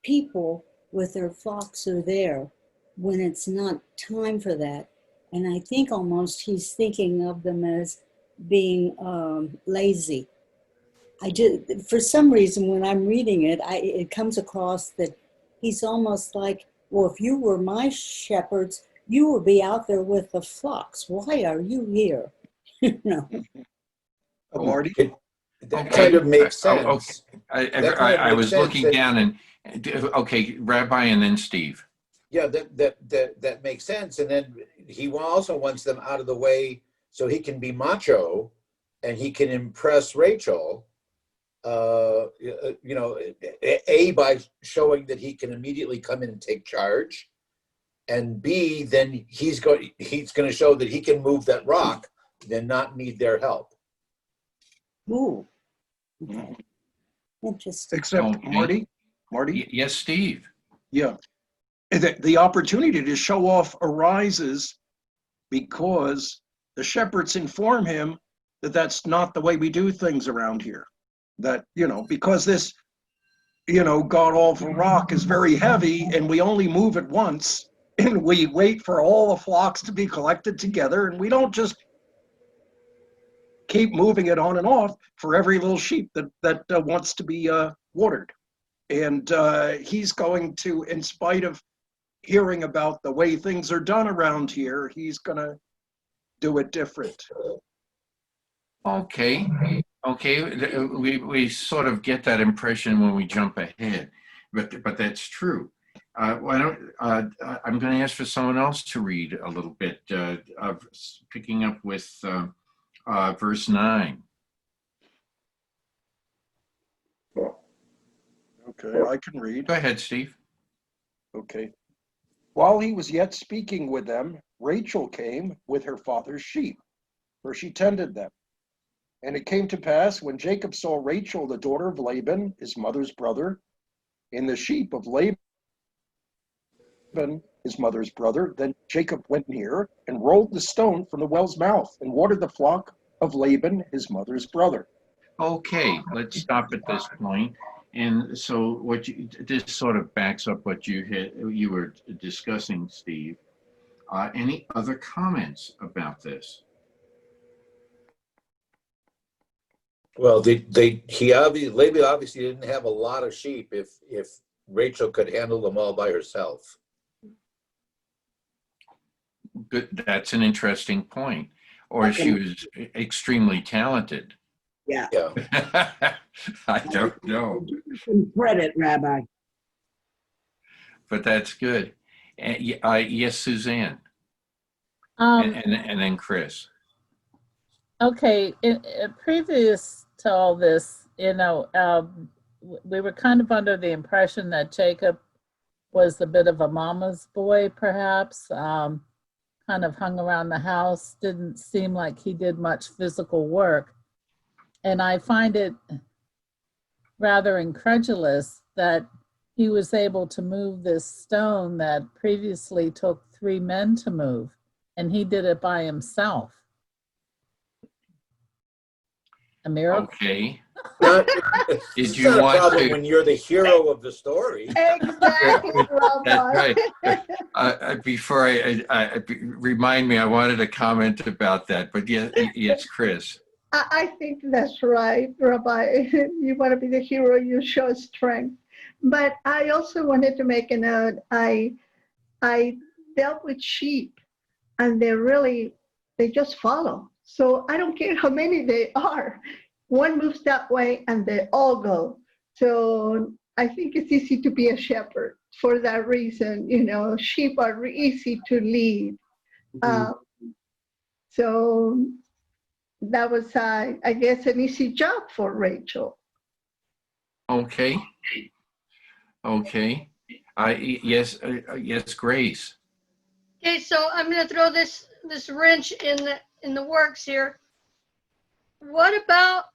Speaker 8: people with their flocks are there when it's not time for that. And I think almost he's thinking of them as being lazy. For some reason, when I'm reading it, it comes across that he's almost like, well, if you were my shepherds, you would be out there with the flocks. Why are you here? No.
Speaker 13: Marty?
Speaker 7: That kind of makes sense.
Speaker 2: I was looking down and, okay, Rabbi and then Steve.
Speaker 7: Yeah, that makes sense. And then he also wants them out of the way so he can be macho and he can impress Rachel, by showing that he can immediately come in and take charge, and B, then he's going to show that he can move that rock, then not need their help.
Speaker 8: Ooh. Okay. Interesting.
Speaker 13: Except Marty?
Speaker 2: Yes, Steve.
Speaker 13: Yeah. The opportunity to show off arises because the shepherds inform him that that's not the way we do things around here. That, because this, god-awful rock is very heavy and we only move it once and we wait for all the flocks to be collected together and we don't just keep moving it on and off for every little sheep that wants to be watered. And he's going to, in spite of hearing about the way things are done around here, he's going to do it different.
Speaker 2: Okay. We sort of get that impression when we jump ahead, but that's true. I'm going to ask for someone else to read a little bit, of picking up with verse 9.
Speaker 13: Okay, I can read.
Speaker 2: Go ahead, Steve.
Speaker 13: Okay. While he was yet speaking with them, Rachel came with her father's sheep, for she tended them. And it came to pass, when Jacob saw Rachel, the daughter of Laban, his mother's brother, in the sheep of Laban, his mother's brother, then Jacob went near and rolled the stone from the well's mouth and watered the flock of Laban, his mother's brother.
Speaker 2: Okay, let's stop at this point. And so this sort of backs up what you were discussing, Steve. Any other comments about this?
Speaker 7: Well, Laban obviously didn't have a lot of sheep if Rachel could handle them all by herself.
Speaker 2: Good. That's an interesting point. Or she was extremely talented.
Speaker 6: Yeah.
Speaker 2: I don't know.
Speaker 6: Some credit, Rabbi.
Speaker 2: But that's good. Yes, Suzanne. And then Chris.
Speaker 9: Okay, previous to all this, you know, we were kind of under the impression that Jacob was a bit of a mama's boy, perhaps. Kind of hung around the house, didn't seem like he did much physical work. And I find it rather incredulous that he was able to move this stone that previously took 3 men to move, and he did it by himself. A miracle?
Speaker 2: Okay.
Speaker 7: Not,
Speaker 2: Did
Speaker 7: it's
Speaker 2: you
Speaker 7: not a
Speaker 2: want
Speaker 7: problem
Speaker 2: to?
Speaker 7: when you're the hero of the story.
Speaker 15: Exactly,
Speaker 2: That's
Speaker 15: Rabbi.
Speaker 2: right. Before remind me, I wanted to comment about that, but yes, Chris.
Speaker 15: I think that's right, Rabbi. You want to be the hero, you show strength. But I also wanted to make a note. I dealt with sheep, and they just follow. So I don't care how many they are. One moves that way, and they all go. So I think it's easy to be a shepherd for that reason. You know, sheep are easy to lead. So that was, I guess, an easy job for Rachel.
Speaker 2: Okay. Okay. Yes, yes, Grace.
Speaker 12: Okay, so I'm going to throw this wrench in the works here. What about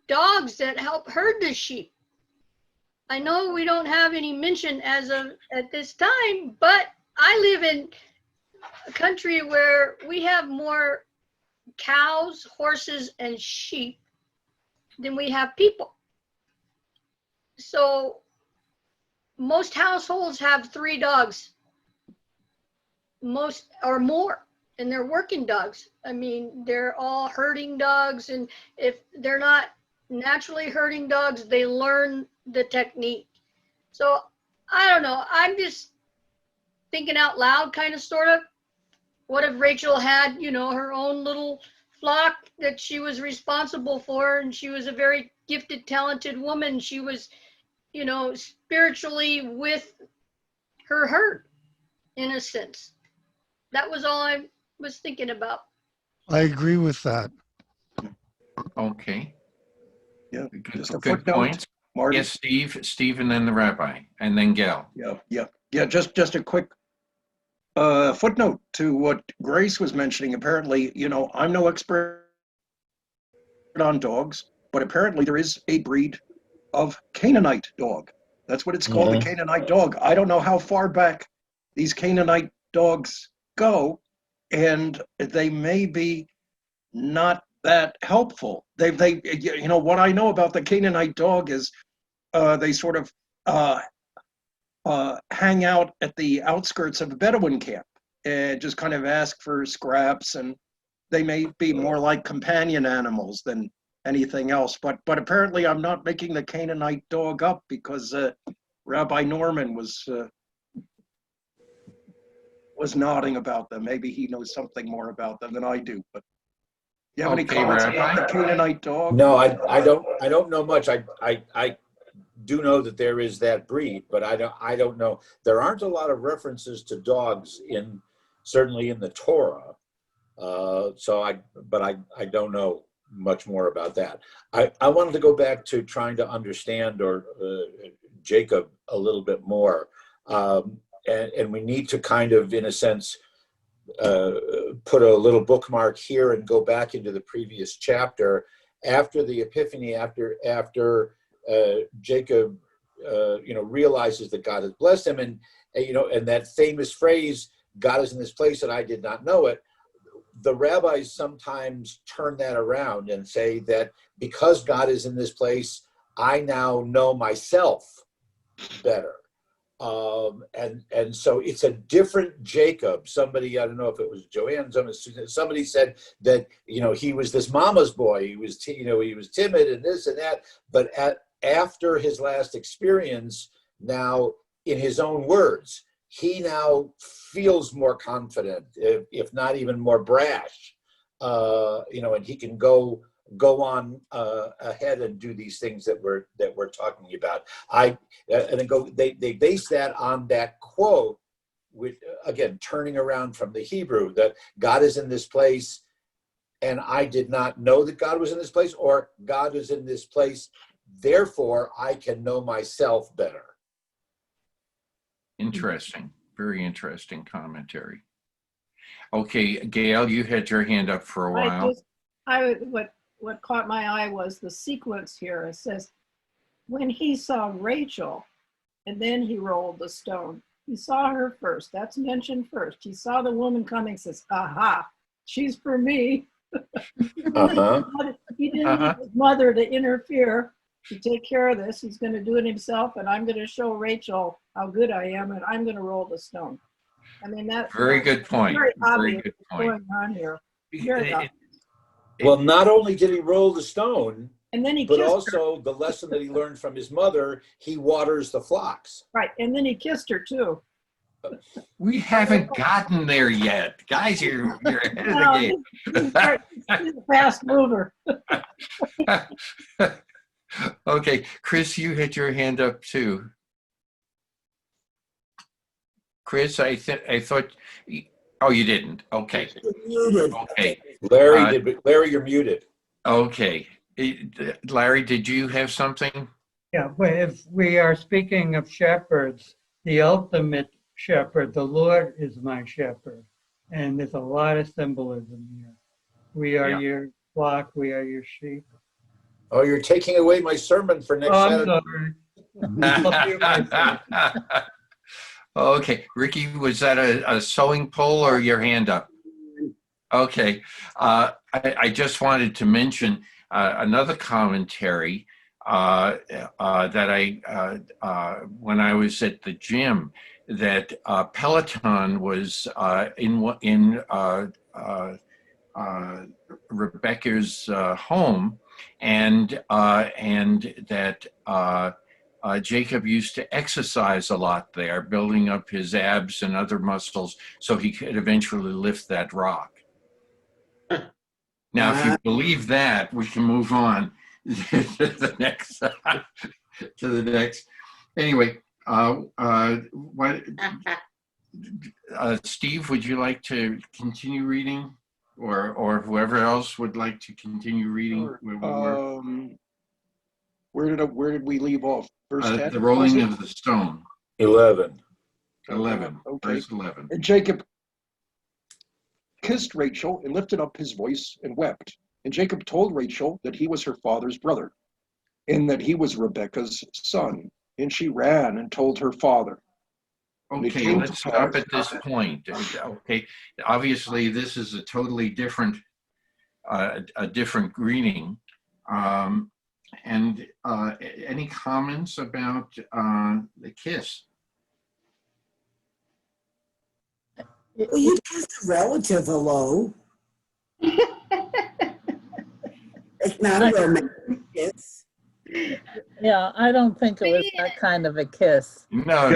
Speaker 12: dogs that help herd the sheep? I know we don't have any mention at this time, but I live in a country where we have more cows, horses, and sheep than we have people. So most households have 3 dogs, most or more, and they're working dogs. I mean, they're all herding dogs, and if they're not naturally herding dogs, they learn the technique. So I don't know. I'm just thinking out loud, kind of, sort of. What if Rachel had, her own little flock that she was responsible for, and she was a very gifted, talented woman. She was, spiritually with her herd, in a sense. That was all I was thinking about.
Speaker 4: I agree with that.
Speaker 2: Okay.
Speaker 13: Yeah, just a
Speaker 2: Good
Speaker 13: footnote,
Speaker 2: points.
Speaker 13: Marty.
Speaker 2: Yes, Steve, and then the rabbi, and then Gail.
Speaker 13: Yeah. Just a quick footnote to what Grace was mentioning. Apparently, I'm no expert on dogs, but apparently there is a breed of Canaanite dog. That's what it's called, the Canaanite dog. I don't know how far back these Canaanite dogs go, and they may be not that helpful. They what I know about the Canaanite dog is they sort of hang out at the outskirts of a Bedouin camp and just kind of ask for scraps, and they may be more like companion animals than anything else. But apparently I'm not making the Canaanite dog up, because Rabbi Norman was nodding about them. Maybe he knows something more about them than I do. But you have any comments about the Canaanite dog?
Speaker 7: No, I don't know much. I do know that there is that breed, but I don't know. There aren't a lot of references to dogs certainly in the Torah. But I don't know much more about that. I wanted to go back to trying to understand Jacob a little bit more. And we need to kind of, in a sense, put a little bookmark here and go back into the previous chapter. After the Epiphany, after Jacob, realizes that God has blessed him, and that famous phrase, "God is in this place and I did not know it." The rabbis sometimes turn that around and say that because God is in this place, I now know myself better. And so it's a different Jacob. Somebody, I don't know if it was Joanne, somebody said that, he was this mama's boy. He was timid and this and that. But after his last experience, now in his own words, he now feels more confident, if not even more brash, and he can go on ahead and do these things that we're talking about. They base that on that quote, with again turning around from the Hebrew, that God is in this place and I did not know that God was in this place, or God is in this place, therefore I can know myself better.
Speaker 2: Interesting. Very interesting commentary. Okay, Gail, you had your hand up for a while.
Speaker 1: What caught my eye was the sequence here. It says, when he saw Rachel, and then he rolled the stone. He saw her first. That's mentioned first. He saw the woman coming, says, aha, she's for me.
Speaker 7: Uh-huh.
Speaker 1: He didn't need his mother to interfere to take care of this. He's going to do it himself, and I'm going to show Rachel how good I am, and I'm going to roll the stone. I mean, that's
Speaker 2: Very good point.
Speaker 1: Very
Speaker 2: Very
Speaker 1: obvious
Speaker 2: good
Speaker 1: what's
Speaker 2: point.
Speaker 1: going on here. Very obvious.
Speaker 7: Well, not only did he roll the stone,
Speaker 1: And then he
Speaker 7: but
Speaker 1: kissed
Speaker 7: also the lesson that he learned from his mother, he waters the flocks.
Speaker 1: her. Right, and then he kissed her too.
Speaker 2: We haven't gotten there yet. Guys, you're ahead of
Speaker 1: No,
Speaker 2: the
Speaker 1: he's a fast mover.
Speaker 2: game. Okay, Chris, you had your hand up too. Chris, I thought, oh, you didn't. Okay.
Speaker 6: Muted.
Speaker 2: Okay.
Speaker 7: Larry, you're muted.
Speaker 2: Okay. Larry, did you have something?
Speaker 16: Yeah, but if we are speaking of shepherds, the ultimate shepherd, the Lord is my shepherd. And there's a lot of symbolism here. We are your flock, we are your sheep.
Speaker 7: Oh, you're taking away my sermon for next Saturday.
Speaker 16: Sorry.
Speaker 2: Okay, Ricky, was that a sewing pole or your hand up? Okay, I just wanted to mention another commentary that when I was at the gym, that Peloton was in Rebecca's home, and that Jacob used to exercise a lot there, building up his abs and other muscles so he could eventually lift that rock. Now, if you believe that, we can move on to the next. Anyway, Steve, would you like to continue reading, or whoever else would like to continue reading?
Speaker 13: Where did we leave off? Verse 10?
Speaker 2: The rolling of the stone.
Speaker 7: 11.
Speaker 2: 11.
Speaker 13: Okay.
Speaker 2: Verse 11.
Speaker 13: And Jacob kissed Rachel and lifted up his voice and wept. And Jacob told Rachel that he was her father's brother, and that he was Rebekah's son. And she ran and told her father.
Speaker 2: Okay, let's stop at this point. Okay, obviously this is a totally different, a different greeting. And any comments about the kiss?
Speaker 6: Well, you kissed a relative hello. It's not a romantic kiss.
Speaker 9: Yeah, I don't think it was that kind of a kiss.
Speaker 2: No.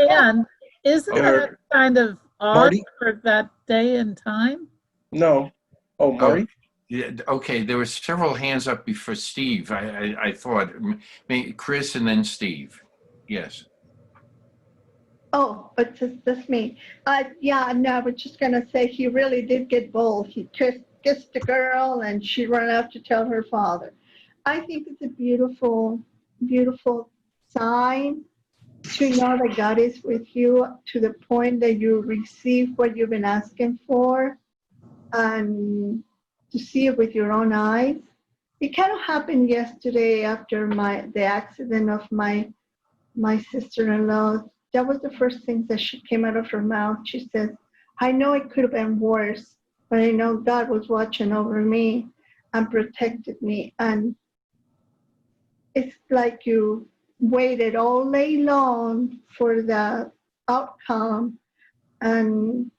Speaker 9: And isn't that kind of odd
Speaker 13: Marty?
Speaker 9: for that day and time?
Speaker 13: No. Oh, Marty?
Speaker 2: Yeah, okay, there were several hands up before Steve. I thought, Chris and then Steve. Yes.
Speaker 15: Oh, but that's me. Yeah, no, I was just going to say he really did get bold. He kissed the girl and she ran out to tell her father. I think it's a beautiful, beautiful sign to know that God is with you to the point that you receive what you've been asking for, and to see it with your own eyes. It kind of happened yesterday after the accident of my sister-in-law. That was the first thing that she came out of her mouth. She said, I know it could have been worse, but I know God was watching over me and protected me. And it's like you waited all day long for the outcome. And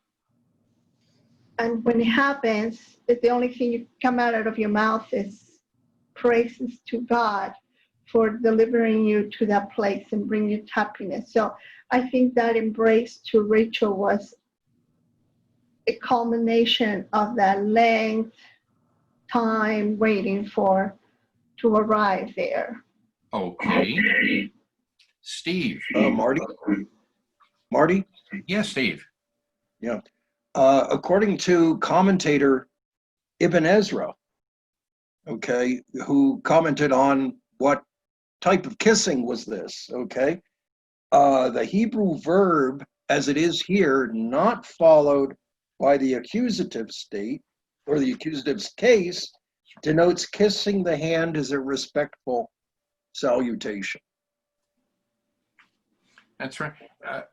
Speaker 15: when it happens, the only thing you come out of your mouth is praises to God for delivering you to that place and bring you happiness. So I think that embrace to Rachel was a culmination of that length time waiting to arrive there.
Speaker 2: Okay. Steve.
Speaker 13: Marty? Marty?
Speaker 2: Yes, Steve.
Speaker 13: Yeah. According to commentator Ibn Ezra, okay, who commented on what type of kissing was this, okay? The Hebrew verb, as it is here, not followed by the accusative state or the accusative's case, denotes kissing the hand as a respectful salutation.
Speaker 2: That's right.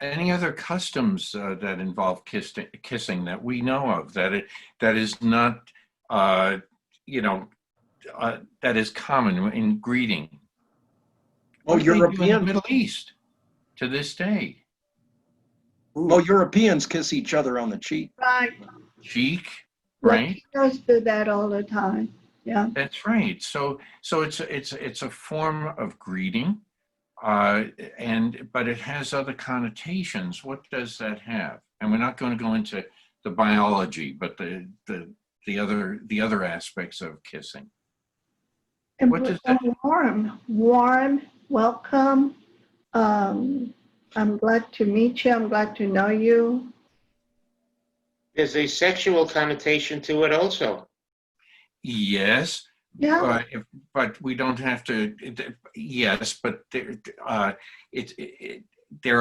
Speaker 2: Any other customs that involve kissing that we know of that is not, you know, that is common in greeting?
Speaker 13: Well,
Speaker 2: What do they do in the
Speaker 13: European,
Speaker 2: Middle East to this day?
Speaker 13: well, Europeans kiss each other on the cheek.
Speaker 15: Right.
Speaker 2: Cheek, right?
Speaker 15: Latinos do that all the time. Yeah.
Speaker 2: That's right. So it's a form of greeting, but it has other connotations. What does that have? And we're not going to go into the biology, but the other aspects of kissing.
Speaker 15: And
Speaker 2: What does that?
Speaker 15: warm, welcome. I'm glad to meet you. I'm glad to know you.
Speaker 14: There's a sexual connotation to it also.
Speaker 2: Yes.
Speaker 15: Yeah.
Speaker 2: But we don't have to. Yes, but there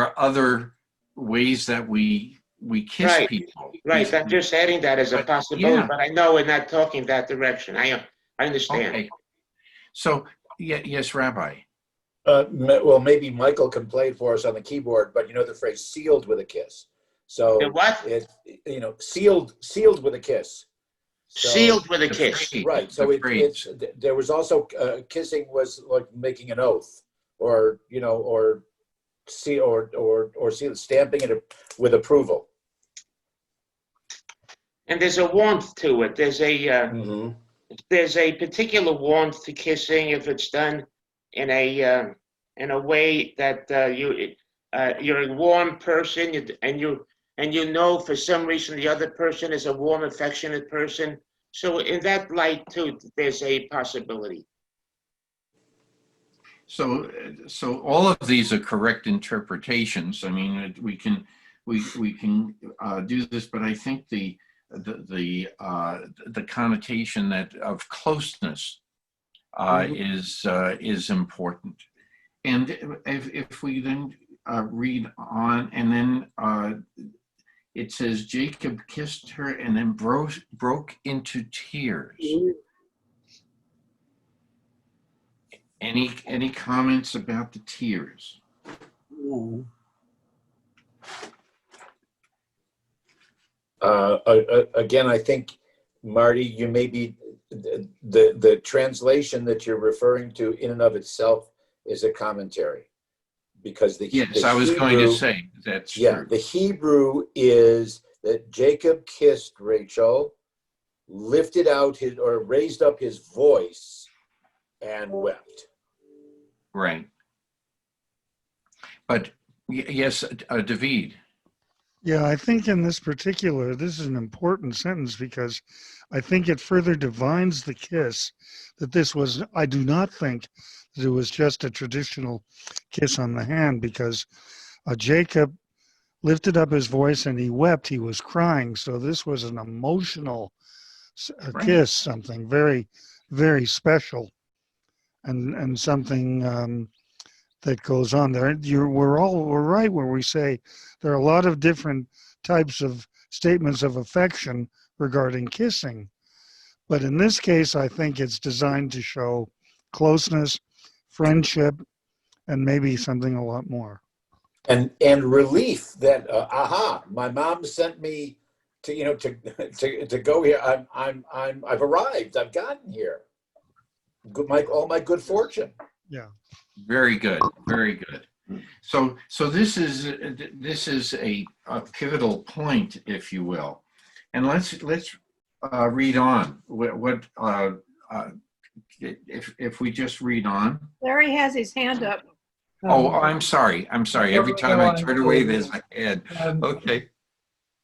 Speaker 2: are other ways that we kiss people.
Speaker 14: Right. I'm just adding that as a possibility,
Speaker 2: yeah.
Speaker 14: but I know we're not talking that direction. I understand.
Speaker 2: Okay. So yes, Rabbi.
Speaker 7: Well, maybe Michael can play it for us on the keyboard, but you know the phrase "sealed with a kiss." So
Speaker 14: what?
Speaker 7: It's, you know, sealed with a kiss. So,
Speaker 14: sealed with a kiss.
Speaker 7: Right. So it's there was also kissing was like making an oath, or you know, or stamping it with approval.
Speaker 14: And there's a warmth to it. There's a particular warmth to kissing if it's done in a way that you're a warm person, and you know for some reason the other person is a warm, affectionate person. So in that light too, there's a possibility.
Speaker 2: So all of these are correct interpretations. I mean, we can do this, but I think the connotation that of closeness is important. And if we then read on, and then it says Jacob kissed her and then broke into tears. Any comments about the tears?
Speaker 7: Again, I think, Marty, you may be the translation that you're referring to in and of itself is a commentary, because
Speaker 2: I was going to say that's true.
Speaker 7: The Hebrew is that Jacob kissed Rachel, lifted out raised up his voice, and wept.
Speaker 2: Right. But yes, David.
Speaker 4: Yeah, I think in this particular, this is an important sentence because I think it further divines the kiss that this was, I do not think that it was just a traditional kiss on the hand, because Jacob lifted up his voice and he wept, he was crying. So this was an emotional kiss, something very, very special, and something that goes on there. We're right where we say there are a lot of different types of statements of affection regarding kissing. But in this case, I think it's designed to show closeness, friendship, and maybe something a lot more.
Speaker 7: And relief that my mom sent me to go here. I've arrived. I've gotten here. All my good fortune.
Speaker 4: Yeah.
Speaker 2: Very good. Very good. So this is a pivotal point, if you will, and let's read on. If we just read on.
Speaker 1: Larry has his hand up.
Speaker 2: Oh, I'm sorry. Every time I turn away, there's a head. Okay.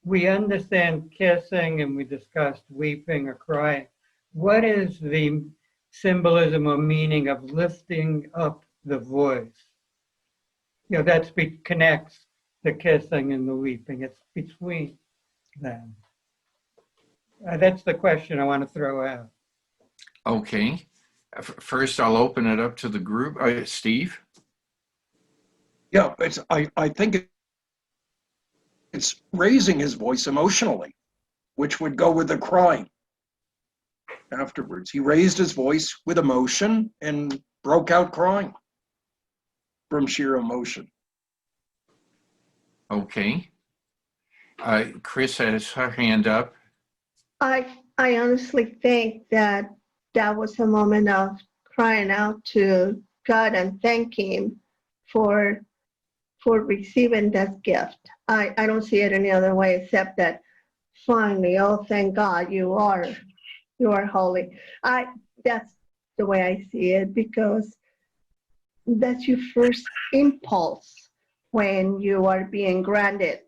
Speaker 16: We understand kissing and we discussed weeping or crying. What is the symbolism or meaning of lifting up the voice? You know, that connects the kissing and the weeping. It's between them. That's the question I want to throw out.
Speaker 2: Okay. First, I'll open it up to the group. Steve?
Speaker 13: Yeah, I think it's raising his voice emotionally, which would go with the crying afterwards. He raised his voice with emotion and broke out crying from sheer emotion.
Speaker 2: Okay. Chris has her hand up.
Speaker 15: I honestly think that that was a moment of crying out to God and thank Him for receiving that gift. I don't see it any other way except that finally, oh, thank God, you are holy. That's the way I see it, because that's your first impulse when you are being granted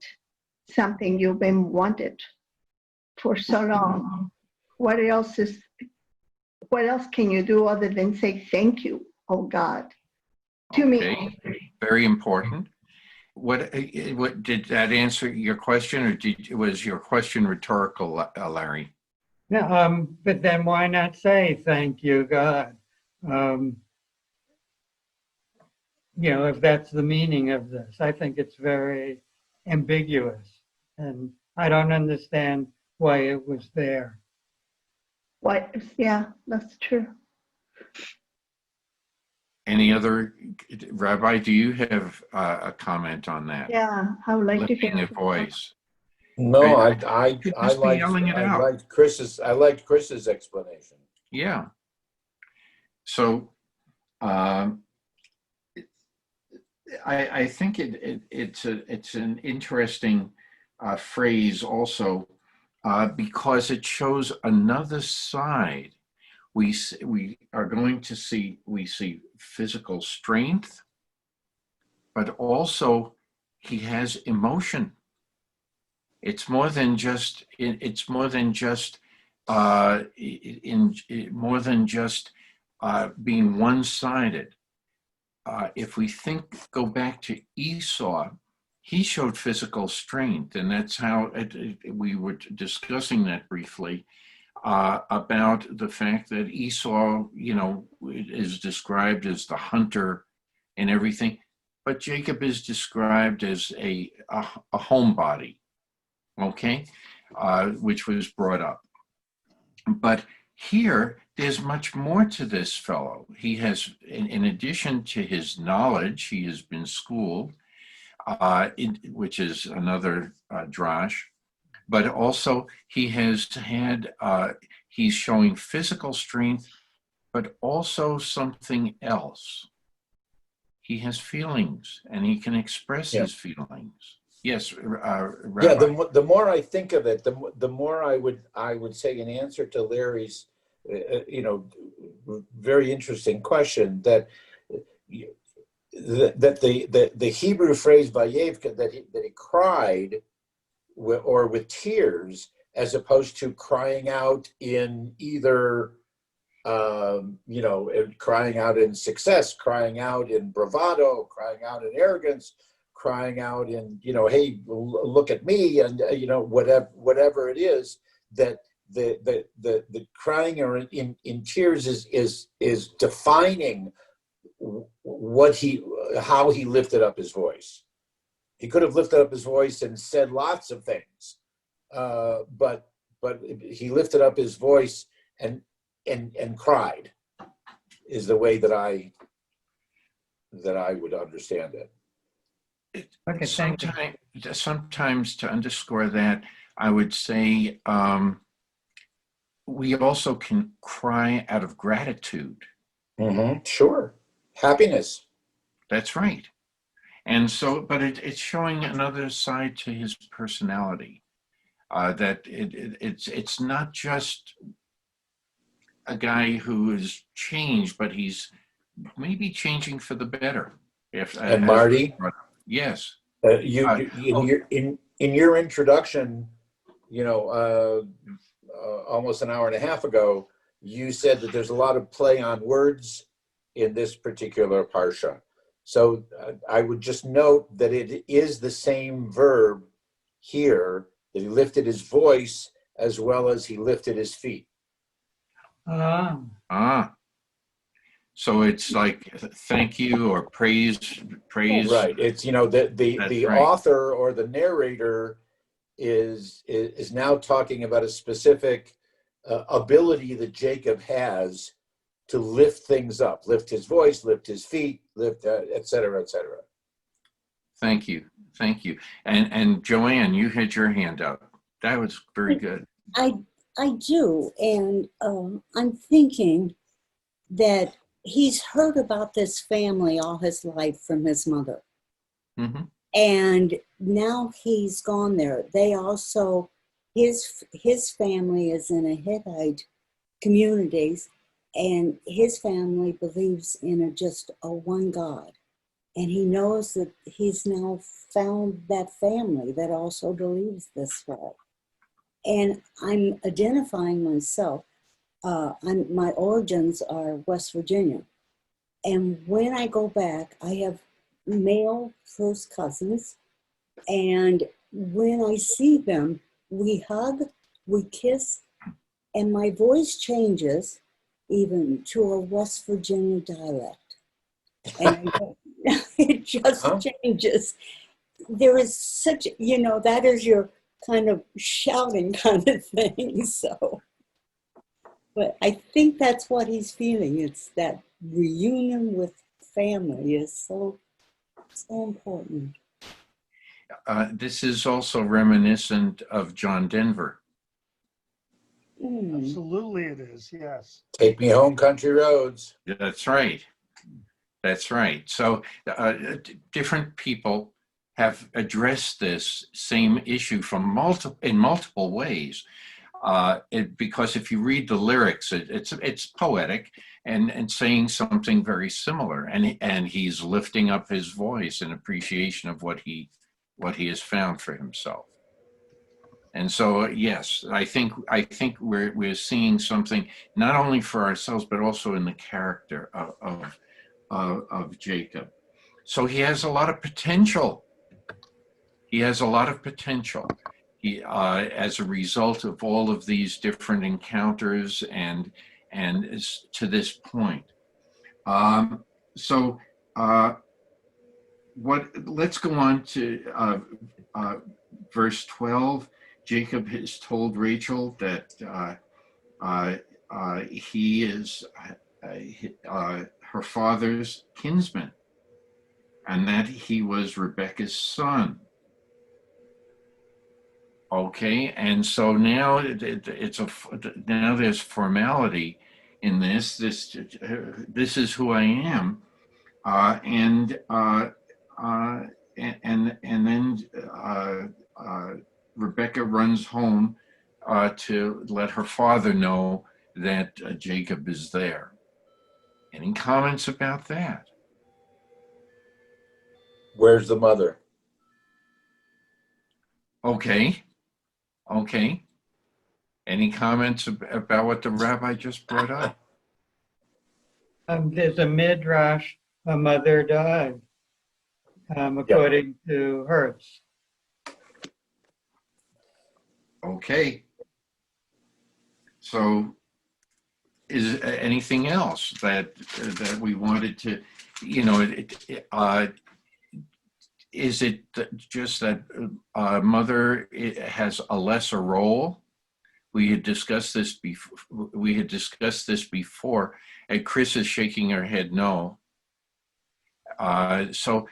Speaker 15: something you've been wanted for so long. What else can you do other than say thank you, oh God, to me?
Speaker 2: Very important. What did that answer your question, or was your question rhetorical, Larry?
Speaker 16: No, but then why not say thank you, God? If that's the meaning of this, I think it's very ambiguous, and I don't understand why it was there.
Speaker 15: Yeah, that's true.
Speaker 2: Any other, Rabbi, do you have a comment on that?
Speaker 15: Yeah, I would like to
Speaker 2: Lifting
Speaker 15: hear
Speaker 2: a voice.
Speaker 7: No, I liked Chris's explanation.
Speaker 2: Yeah. So I think it's an interesting phrase also because it shows another side. We see physical strength, but also he has emotion. It's more than just being one-sided. If we go back to Esau, he showed physical strength, and that's how we were discussing that briefly about the fact that Esau, is described as the hunter and everything, but Jacob is described as a homebody, okay, which was brought up. But here, there's much more to this fellow. He has, in addition to his knowledge, he has been schooled, which is another drash, but also he has had, he's showing physical strength, but also something else. He has feelings, and he can express his feelings. Yes, Rabbi.
Speaker 7: Yeah, the more I think of it, the more I would say in answer to Larry's, very interesting question, that the Hebrew phrase "vayevka," that he cried, or with tears, as opposed to crying out in either, crying out in success, crying out in bravado, crying out in arrogance, crying out in, hey, look at me, and whatever it is, that the crying or in tears is defining how he lifted up his voice. He could have lifted up his voice and said lots of things, but he lifted up his voice and cried, is the way that I would understand it.
Speaker 16: Okay,
Speaker 2: sometimes to underscore that, I would say we also can cry out of gratitude.
Speaker 7: Mm-hmm. Sure. Happiness.
Speaker 2: That's right. And so, but it's showing another side to his personality, that it's not just a guy who is changed, but he's maybe changing for the better.
Speaker 7: And Marty?
Speaker 2: Yes.
Speaker 7: In your introduction, almost an hour and a half ago, you said that there's a lot of play on words in this particular parsha. So I would just note that it is the same verb here, that he lifted his voice, as well as he lifted his feet.
Speaker 2: Ah, so it's like thank you or praise.
Speaker 7: Right. It's, you know, the
Speaker 2: right.
Speaker 7: author or the narrator is now talking about a specific ability that Jacob has to lift things up, lift his voice, lift his feet, lift, et cetera, et cetera.
Speaker 2: Thank you. Thank you. And Joanne, you had your hand up. That was very good.
Speaker 8: I do, and I'm thinking that he's heard about this family all his life from his mother.
Speaker 2: Mm-hmm.
Speaker 8: And now he's gone there. They also, his family is in a Hittite communities, and his family believes in just a one God. And he knows that he's now found that family that also believes this way. And I'm identifying myself. My origins are West Virginia. And when I go back, I have male first cousins. And when I see them, we hug, we kiss, and my voice changes even to a West Virginia dialect. And it just changes. There is such, you know, that is your kind of shouting kind of thing. So, but I think that's what he's feeling. It's that reunion with family is so important.
Speaker 2: This is also reminiscent of John Denver.
Speaker 4: Absolutely it is, yes.
Speaker 7: Take me home, country roads.
Speaker 2: That's right. That's right. So different people have addressed this same issue from in multiple ways. Because if you read the lyrics, it's poetic and saying something very similar. And he's lifting up his voice in appreciation of what he has found for himself. And so, yes, I think we're seeing something not only for ourselves but also in the character of Jacob. So he has a lot of potential. He has a lot of potential. He, as a result of all of these different encounters and to this point. Let's go on to verse 12. Jacob has told Rachel that he is her father's kinsman, and that he was Rebekah's son. Okay, and so now now there's formality in this. This is who I am, and then Rebecca runs home to let her father know that Jacob is there. Any comments about that?
Speaker 7: Where's the mother?
Speaker 2: Okay. Any comments about what the rabbi just brought up?
Speaker 16: There's a midrash, a mother died, according to Hertz.
Speaker 2: Okay. So is anything else that we wanted to, is it just that mother has a lesser role? We had discussed this before, and Chris is shaking her head no. So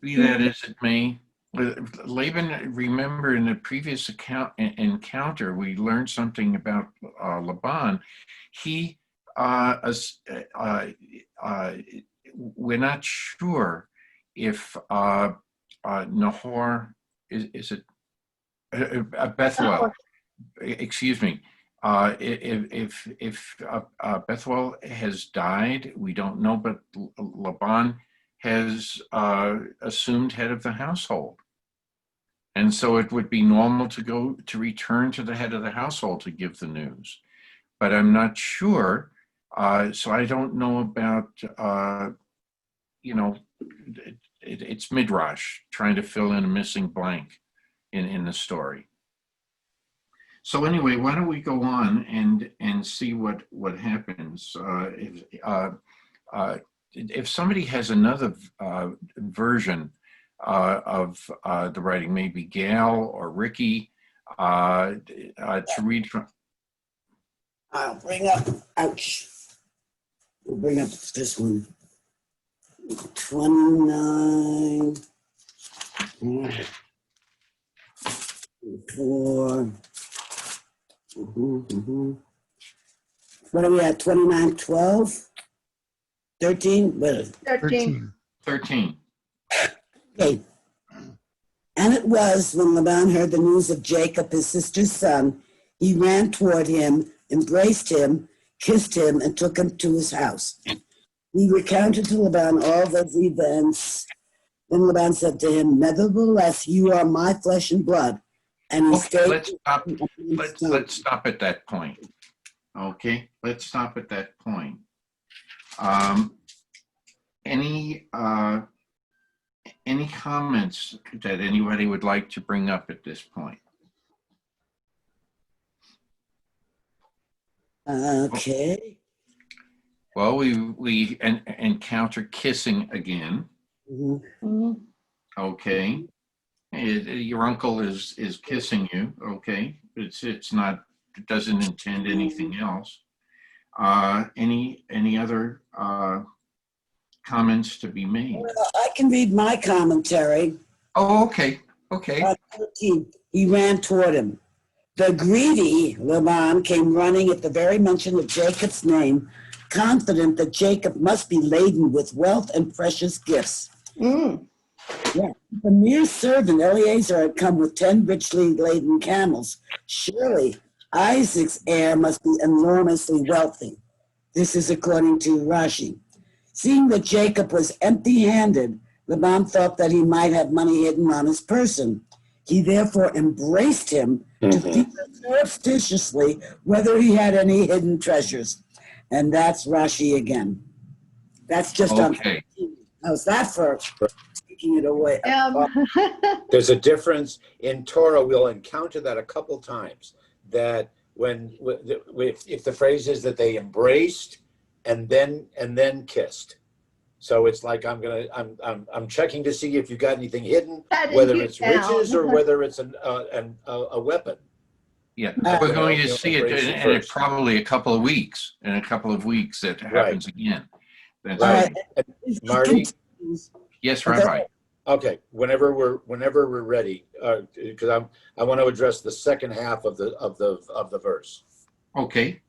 Speaker 2: be that as it may, Laban, remember in the previous encounter, we learned something about Laban. He, we're not sure if Nahor, is it Bethuel, excuse me, if Bethuel has died, we don't know, but Laban has assumed head of the household. And so it would be normal to return to the head of the household to give the news. But I'm not sure, so I don't know about, it's midrash, trying to fill in a missing blank in the story. So anyway, why don't we go on and see what happens? If somebody has another version of the writing, maybe Gail or Ricky, to read from.
Speaker 6: I'll bring up, ouch. We'll bring up this one. 29, 4. What are we at? 29, 12, 13? What is it?
Speaker 15: 13.
Speaker 2: 13.
Speaker 6: Okay. And it was when Laban heard the news of Jacob, his sister's son, he ran toward him, embraced him, kissed him, and took him to his house. He recounted to Laban all those events. Then Laban said to him, nevertheless, you are my flesh and blood. And he stayed.
Speaker 2: Let's stop at that point. Okay, let's stop at that point. Any comments that anybody would like to bring up at this point?
Speaker 6: Okay.
Speaker 2: Well, we encounter kissing again.
Speaker 6: Mm-hmm.
Speaker 2: Okay. Your uncle is kissing you. Okay. It's not, it doesn't intend anything else. Any other comments to be made?
Speaker 6: Well, I can read my commentary.
Speaker 2: Oh, okay. Okay.
Speaker 6: 13, he ran toward him. The greedy Laban came running at the very mention of Jacob's name, confident that Jacob must be laden with wealth and precious gifts. Yeah. The mere servant Eliezer had come with 10 richly laden camels. Surely Isaac's heir must be enormously wealthy. This is according to Rashi. Seeing that Jacob was empty-handed, Laban thought that he might have money hidden on his person. He therefore embraced him to feel surreptitiously whether he had any hidden treasures. And that's Rashi again. That's just
Speaker 2: okay.
Speaker 6: How's that for taking it away?
Speaker 7: There's a difference in Torah. We'll encounter that a couple times. That if the phrase is that they embraced and then kissed. So it's like I'm checking to see if you got anything hidden, whether it's riches or whether it's a weapon.
Speaker 2: Yeah, we're going to see it in probably a couple of weeks. In a couple of weeks, that happens again. That's
Speaker 7: right. Marty?
Speaker 2: Yes, Rabbi.
Speaker 7: Okay, whenever we're ready, because I want to address the second half of the verse.
Speaker 2: Okay.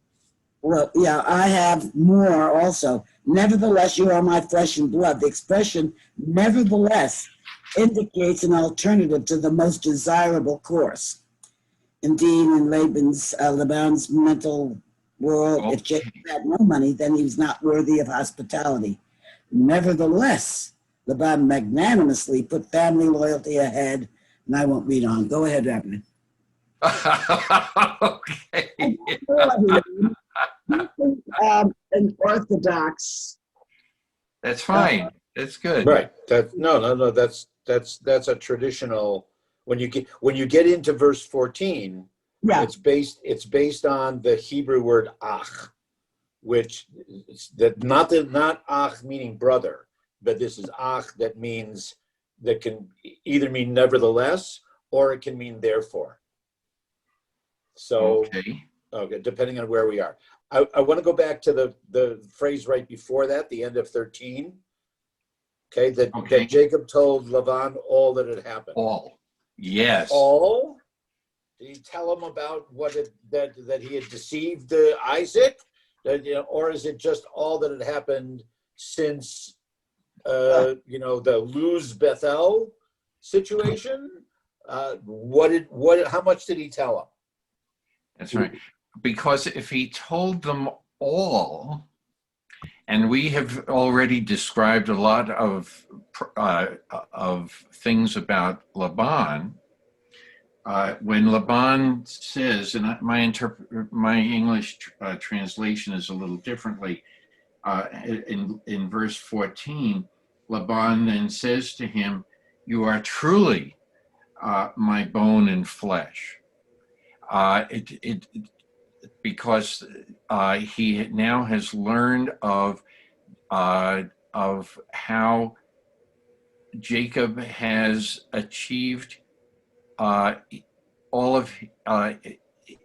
Speaker 6: Well, yeah, I have more also. Nevertheless, you are my flesh and blood. The expression nevertheless indicates an alternative to the most desirable course. Indeed, in Laban's mental world, if Jacob had no money, then he was not worthy of hospitality. Nevertheless, Laban magnanimously put family loyalty ahead, and I won't read on. Go ahead, Rabbi.
Speaker 2: Okay.
Speaker 6: An Orthodox.
Speaker 2: That's fine. That's good.
Speaker 7: Right. No. That's a traditional. When you get into verse 14, it's based on the Hebrew word ach, which not ach meaning brother, but this is ach that can either mean nevertheless or it can mean therefore. So okay, depending on where we are. I want to go back to the phrase right before that, the end of 13. Okay, that Jacob told Laban all that had happened.
Speaker 2: All. Yes.
Speaker 7: All? Did he tell him about that he had deceived Isaac? Or is it just all that had happened since the Luz Bethel situation? How much did he tell him?
Speaker 2: That's right. Because if he told them all, and we have already described a lot of things about Laban. When Laban says, and my English translation is a little differently, in verse 14, Laban then says to him, "You are truly my bone and flesh." because he now has learned of how Jacob has achieved all of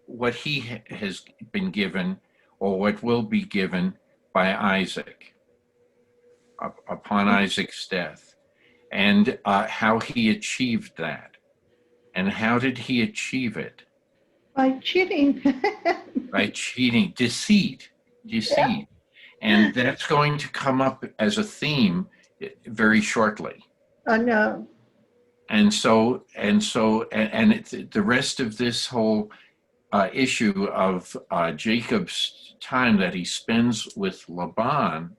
Speaker 2: what he has been given, or what will be given by Isaac upon Isaac's death, and how he achieved that. And how did he achieve it?
Speaker 15: By cheating.
Speaker 2: By cheating, deceit.
Speaker 15: Yeah.
Speaker 2: And that's going to come up as a theme very shortly.
Speaker 15: I know.
Speaker 2: And the rest of this whole issue of Jacob's time that he spends with Laban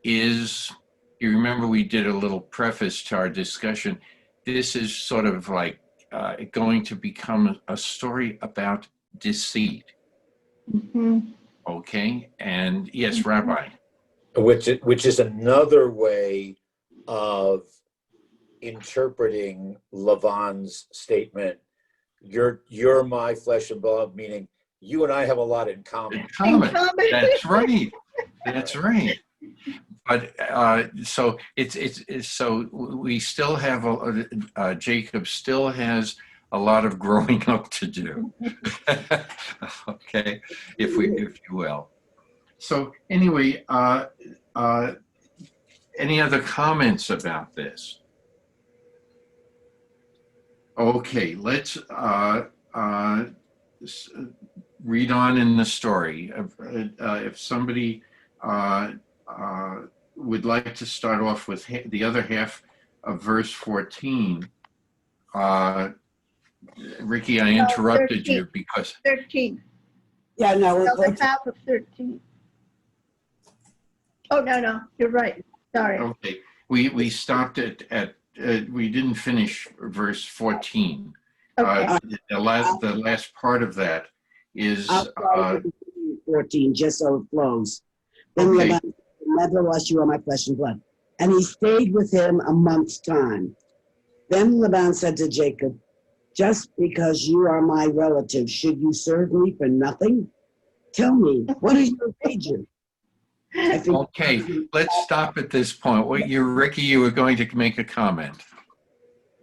Speaker 2: is, you remember we did a little preface to our discussion. This is sort of like going to become a story about deceit.
Speaker 15: Mm-hmm.
Speaker 2: Okay, and yes, Rabbi.
Speaker 7: Which is another way of interpreting Laban's statement. You're my flesh and blood, meaning you and I have a lot in common.
Speaker 2: That's right. That's right. But so so we still have Jacob still has a lot of growing up to do. Okay, if you will. So anyway, any other comments about this? Okay, let's read on in the story. If somebody would like to start off with the other half of verse 14. Ricky, I interrupted
Speaker 15: 13.
Speaker 2: you because
Speaker 15: 13.
Speaker 6: Yeah, no.
Speaker 15: The half of 13. Oh, no, you're right. Sorry.
Speaker 2: Okay, we stopped at we didn't finish verse 14.
Speaker 15: Okay.
Speaker 2: The last part of that is
Speaker 6: I'll start with 14, just so it flows. Then
Speaker 2: okay.
Speaker 6: Laban, nevertheless, you are my flesh and blood. And he stayed with him a month's time. Then Laban said to Jacob, just because you are my relative, should you serve me for nothing? Tell me, what is your wager?
Speaker 2: Okay, let's stop at this point. Ricky, you were going to make a comment.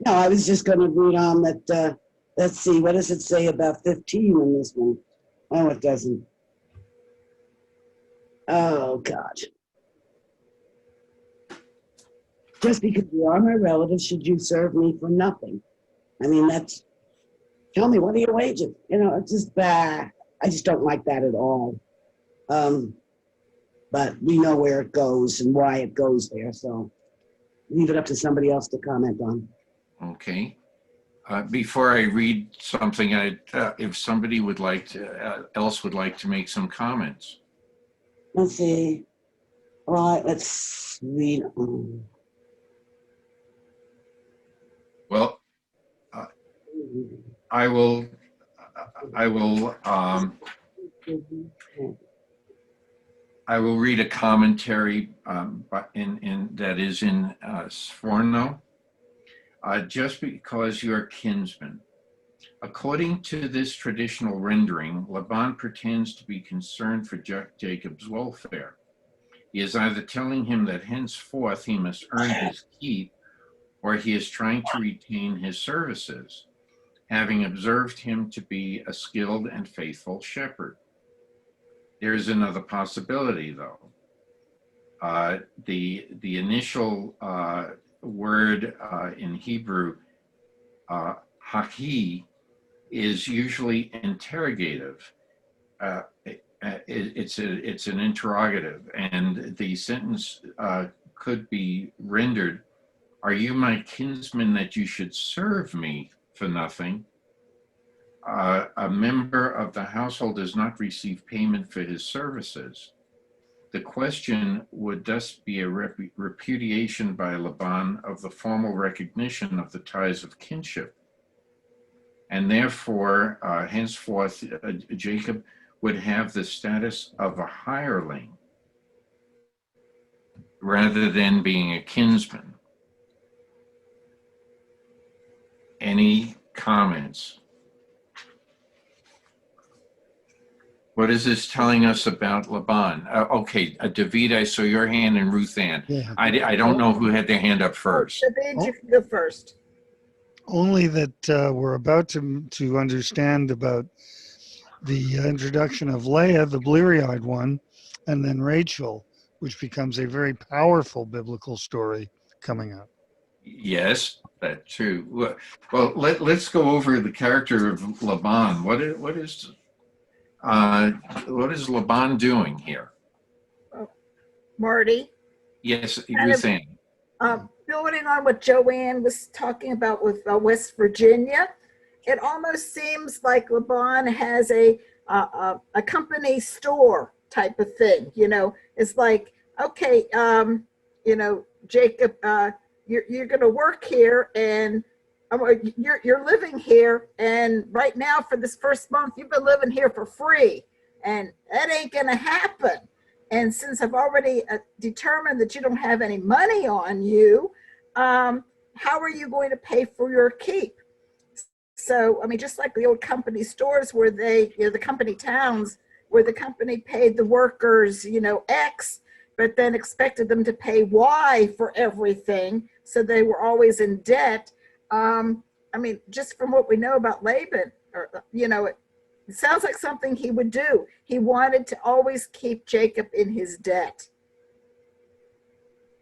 Speaker 6: No, I was just going to read on that. Let's see, what does it say about 15 in this one? Oh, it doesn't. Oh, God. Just because you are my relative, should you serve me for nothing? I mean, tell me, what are your wages? It's just, I just don't like that at all. But we know where it goes and why it goes there, so leave it up to somebody else to comment on.
Speaker 2: Okay. Before I read something, if somebody would like to, else would like to make some comments.
Speaker 6: Let's see. All right, let's read on.
Speaker 2: Well, I will read a commentary that is in Sforno. Just because you're kinsmen. According to this traditional rendering, Laban pretends to be concerned for Jacob's welfare. He is either telling him that henceforth he must earn his keep, or he is trying to retain his services, having observed him to be a skilled and faithful shepherd. There is another possibility, though. The initial word in Hebrew, haki, is usually interrogative. It's an interrogative, and the sentence could be rendered, "Are you my kinsman that you should serve me for nothing?" A member of the household does not receive payment for his services. The question would thus be a repudiation by Laban of the formal recognition of the ties of kinship. And therefore, henceforth, Jacob would have the status of a hireling rather than being a kinsman. Any comments? What is this telling us about Laban? Okay, David, I saw your hand and Ruth Ann.
Speaker 4: Yeah.
Speaker 2: I don't know who had their hand up first.
Speaker 5: David, you can go first.
Speaker 4: Only that we're about to understand about the introduction of Leah, the bleary-eyed one, and then Rachel, which becomes a very powerful biblical story coming up.
Speaker 2: Yes, that's true. Well, let's go over the character of Laban. What is Laban doing here?
Speaker 5: Marty?
Speaker 2: Yes, Ruth Ann.
Speaker 5: Building on what Joanne was talking about with West Virginia, it almost seems like Laban has a company store type of thing. You know, it's like, okay, you know, Jacob, you're going to work here, and you're living here, and right now for this first month you've been living here for free, and that ain't going to happen. And since I've already determined that you don't have any money on you, how are you going to pay for your keep? So, I mean, just like the old company stores where they, you know, the company towns where the company paid the workers, you know, X, but then expected them to pay Y for everything. So they were always in debt. I mean, just from what we know about Laban, or, you know, it sounds like something he would do. He wanted to always keep Jacob in his debt.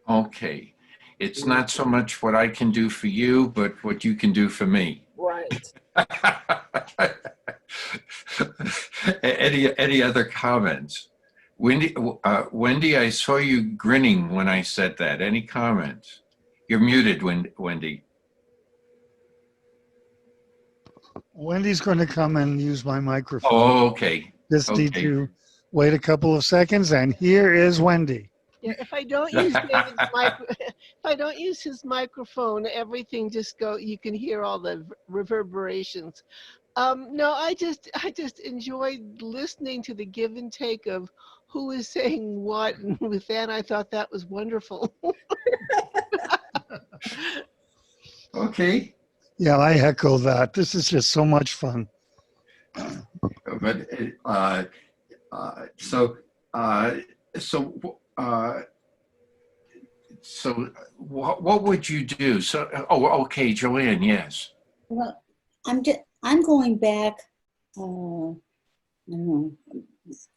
Speaker 2: Okay. It's not so much what I can do for you, but what you can do for me.
Speaker 5: Right.
Speaker 2: Any other comments? Wendy, I saw you grinning when I said that. Any comments? You're muted, Wendy.
Speaker 4: Wendy's going to come and use my microphone.
Speaker 2: Oh, okay.
Speaker 4: Just
Speaker 2: okay.
Speaker 4: need to wait a couple of seconds, and here is Wendy.
Speaker 11: Yeah, if I don't use David's if I don't use his microphone, everything just you can hear all the reverberations. No, I just enjoyed listening to the give and take of who is saying what, and with that, I thought that was wonderful.
Speaker 2: Okay.
Speaker 4: Yeah, I echo that. This is just so much fun.
Speaker 2: But so what would you do? So, okay, Joanne, yes.
Speaker 8: Well, I'm going back, I don't know,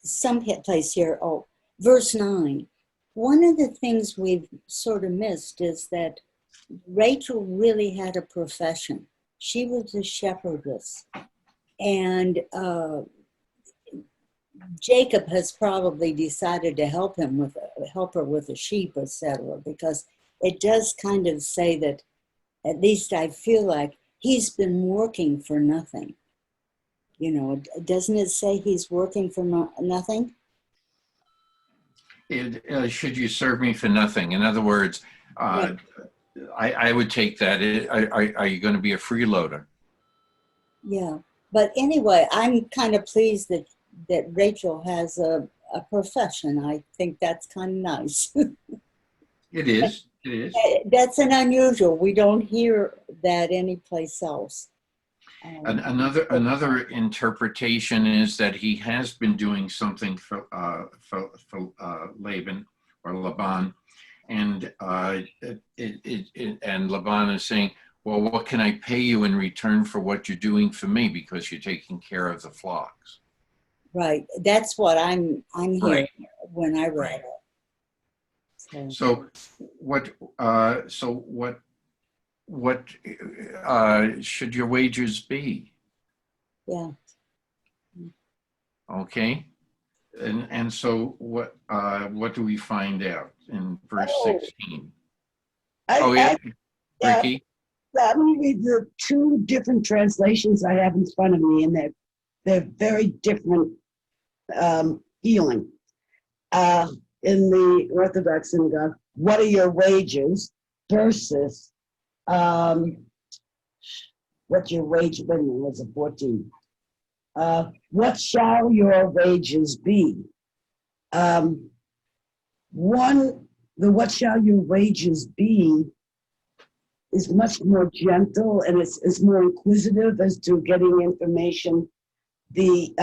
Speaker 8: some place here. Oh, verse 9. One of the things we've sort of missed is that Rachel really had a profession. She was a shepherdess. And Jacob has probably decided to help her with a sheep, etc., because it does kind of say that, at least I feel like, he's been working for nothing. You know, doesn't it say he's working for nothing?
Speaker 2: Should you serve me for nothing? In other words,
Speaker 8: Right.
Speaker 2: I would take that. Are you going to be a freeloader?
Speaker 8: Yeah. But anyway, I'm kind of pleased that Rachel has a profession. I think that's kind of nice.
Speaker 2: It is. It is.
Speaker 8: That's an unusual. We don't hear that anyplace else.
Speaker 2: Another interpretation is that he has been doing something for Laban or Laban, and and Laban is saying, well, what can I pay you in return for what you're doing for me, because you're taking care of the flocks?
Speaker 8: Right. That's what I'm hearing
Speaker 2: Right.
Speaker 8: when I read it.
Speaker 2: So what should your wages be?
Speaker 8: Yeah.
Speaker 2: Okay. And so what do we find out in verse 16? Ricky?
Speaker 6: I'm going to read the two different translations I have in front of me, and they're very different feeling. In the Orthodox synagogue, what are your wages versus what's your wage? Wait a minute, was it 14? What shall your wages be? The what shall your wages be is much more gentle, and it's more inquisitive as to getting information. The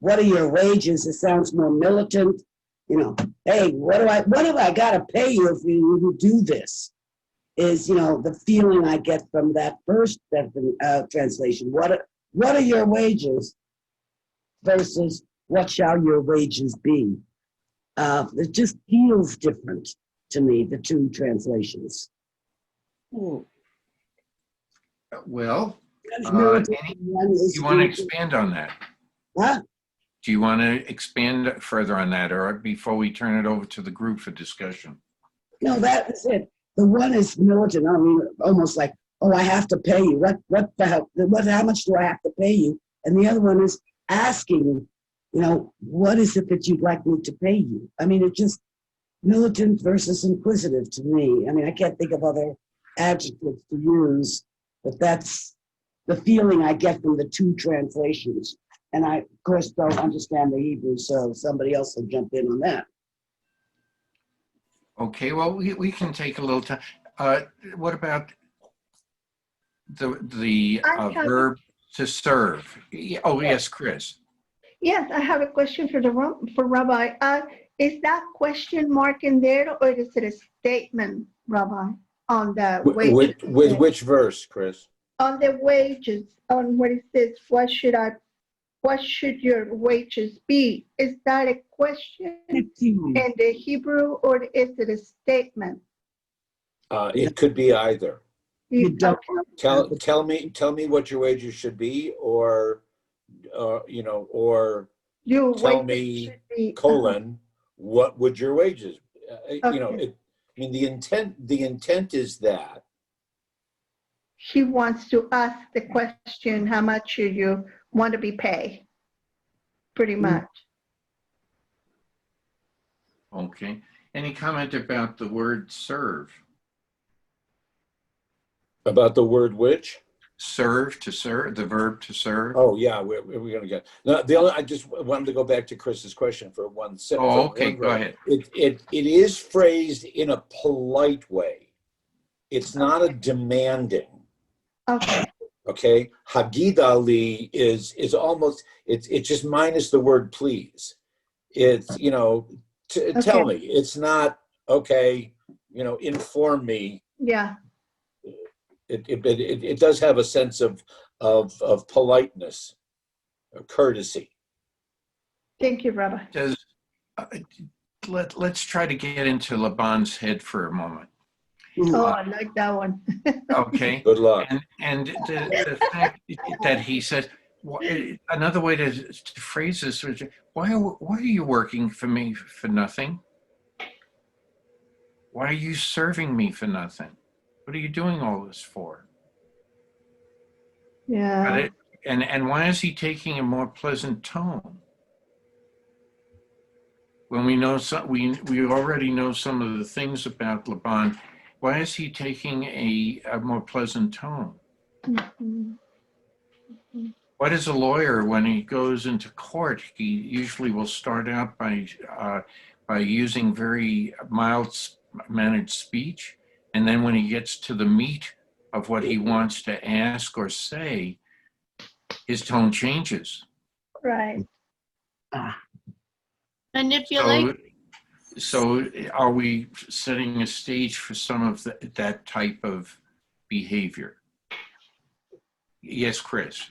Speaker 6: what are your wages? It sounds more militant. You know, hey, what do I got to pay you if you do this? Is, you know, the feeling I get from that first translation. What are your wages versus what shall your wages be? It just feels different to me, the two translations.
Speaker 2: Well,
Speaker 6: One's
Speaker 2: do
Speaker 6: militant and one is
Speaker 2: you want to
Speaker 6: spiritual.
Speaker 2: expand on that?
Speaker 6: Huh?
Speaker 2: Do you want to expand further on that, or before we turn it over to the group for discussion?
Speaker 6: No, that is it. The one is militant. I mean, almost like, oh, I have to pay you. What the hell? How much do I have to pay you? And the other one is asking, you know, what is it that you'd like me to pay you? I mean, it's just militant versus inquisitive to me. I mean, I can't think of other adjectives to use, but that's the feeling I get from the two translations. And I, of course, don't understand the Hebrew, so somebody else will jump in on that.
Speaker 2: Okay, well, we can take a little time. What about the verb to serve? Oh, yes, Chris.
Speaker 15: Yes, I have a question for Rabbi. Is that question mark in there, or is it a statement, Rabbi, on the wages?
Speaker 7: With which verse, Chris?
Speaker 15: On the wages, on what it says, what should your wages be? Is that a question in the Hebrew, or is it a statement?
Speaker 7: It could be either.
Speaker 6: You don't
Speaker 7: Tell me what your wages should be, or you know, or
Speaker 15: your
Speaker 7: tell
Speaker 15: wages
Speaker 7: me
Speaker 15: should be,
Speaker 7: colon what would your wages? You know,
Speaker 15: okay.
Speaker 7: I mean, the intent is that
Speaker 15: He wants to ask the question, how much should you want to be paid? Pretty much.
Speaker 2: Okay. Any comment about the word serve?
Speaker 7: About the word which?
Speaker 2: Serve, to serve, the verb to serve.
Speaker 7: Oh yeah, we're gonna get. No, I just wanted to go back to Chris's question for one second.
Speaker 2: Oh, okay, go ahead.
Speaker 7: It is phrased in a polite way. It's not a demanding.
Speaker 15: Okay.
Speaker 7: Okay, Hagid Ali is almost it's just minus the word please. It's, you know, tell me. It's not okay. You know, inform me.
Speaker 15: Yeah.
Speaker 7: It does have a sense of politeness, courtesy.
Speaker 15: Thank you, Rabbi.
Speaker 2: Let's try to get into Laban's head for a moment.
Speaker 15: Oh, I like that one.
Speaker 2: Okay.
Speaker 7: Good luck.
Speaker 2: And the fact that he says, another way to phrase this was, why are you working for me for nothing? Why are you serving me for nothing? What are you doing all this for?
Speaker 15: Yeah.
Speaker 2: And why is he taking a more pleasant tone? When we know we already know some of the things about Laban, why is he taking a more pleasant tone?
Speaker 15: Mm-hmm.
Speaker 2: What is a lawyer when he goes into court? He usually will start out by using very mild-mannered speech, and then when he gets to the meat of what he wants to ask or say, his tone changes.
Speaker 15: Right.
Speaker 12: Manipulate.
Speaker 2: So are we setting a stage for some of that type of behavior? Yes, Chris.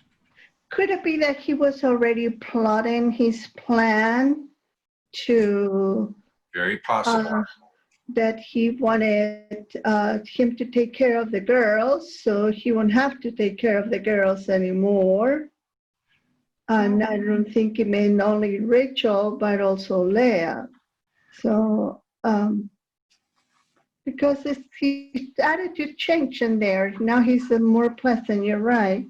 Speaker 15: Could it be that he was already plotting his plan to...
Speaker 2: Very possible.
Speaker 15: That he wanted him to take care of the girls, so he won't have to take care of the girls anymore. And I don't think it meant only Rachel, but also Leah. So, because his attitude changed in there. Now he's a more pleasant, you're right.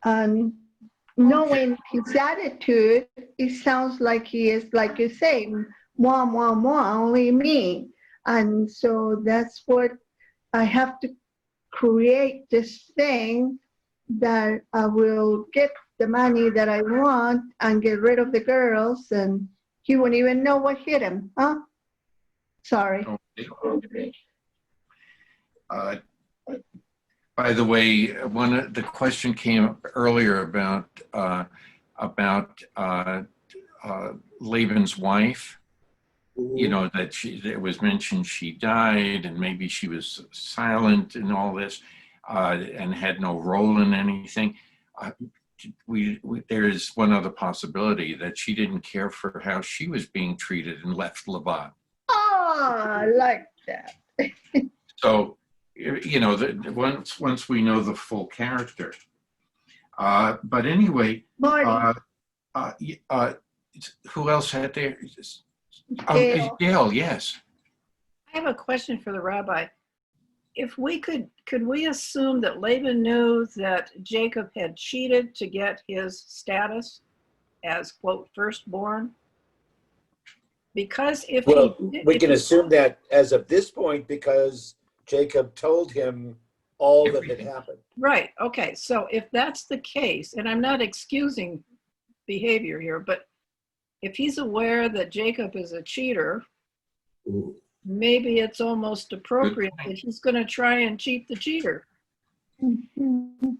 Speaker 15: And knowing his attitude, it sounds like he is, like you say, moi, moi, moi, only me. And so that's what I have to create, this thing that I will get the money that I want and get rid of the girls, and he won't even know what hit him, huh? Sorry.
Speaker 2: Okay. By the way, the question came up earlier about about Laban's wife. You know, that it was mentioned she died, and maybe she was silent in all this, and had no role in anything. There is one other possibility, that she didn't care for how she was being treated and left Laban.
Speaker 15: Oh, I like that.
Speaker 2: So, you know, once we know the full character. But anyway, who else had there? Oh, Gail, yes.
Speaker 1: I have a question for the rabbi. If we could we assume that Laban knew that Jacob had cheated to get his status as, quote, firstborn? Because if
Speaker 7: we can assume that as of this point, because Jacob told him all that had happened.
Speaker 1: Right. Okay. So if that's the case, and I'm not excusing behavior here, but if he's aware that Jacob is a cheater, maybe it's almost appropriate that he's going to try and cheat the cheater.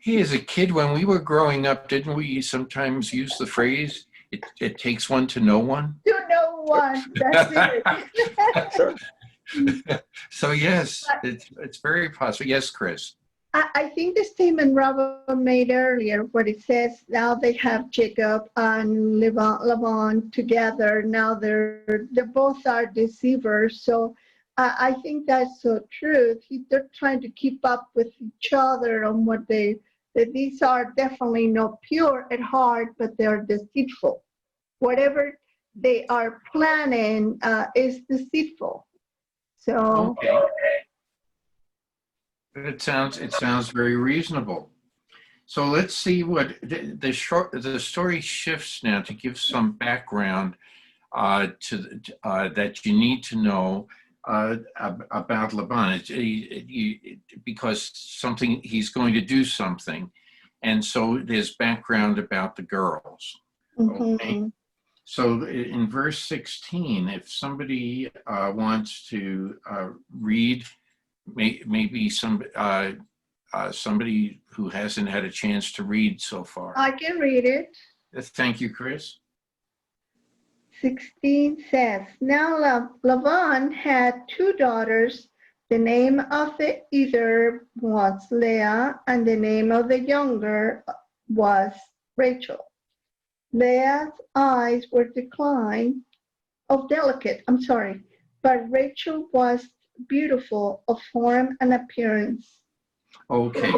Speaker 2: Hey, as a kid, when we were growing up, didn't we sometimes use the phrase, it takes one to know one?
Speaker 15: To know one, that's it.
Speaker 7: Sure.
Speaker 2: So yes, it's very possible. Yes, Chris.
Speaker 15: I think the statement Rabbi made earlier, where it says now they have Jacob and Laban together. Now they both are deceivers. So I think that's so true. They're trying to keep up with each other on what that these are definitely not pure at heart, but they're deceitful. Whatever they are planning is deceitful. So.
Speaker 2: Okay. It sounds very reasonable. So let's see what the story shifts now to give some background that you need to know about Laban. Because he's going to do something, and so there's background about the girls. Okay. So in verse 16, if somebody wants to read. Maybe somebody who hasn't had a chance to read so far.
Speaker 15: I can read it.
Speaker 2: Thank you, Chris.
Speaker 15: 16 says, now Laban had 2 daughters. The name of the either was Leah, and the name of the younger was Rachel. Leah's eyes were delicate, but Rachel was beautiful of form and appearance.
Speaker 2: Okay.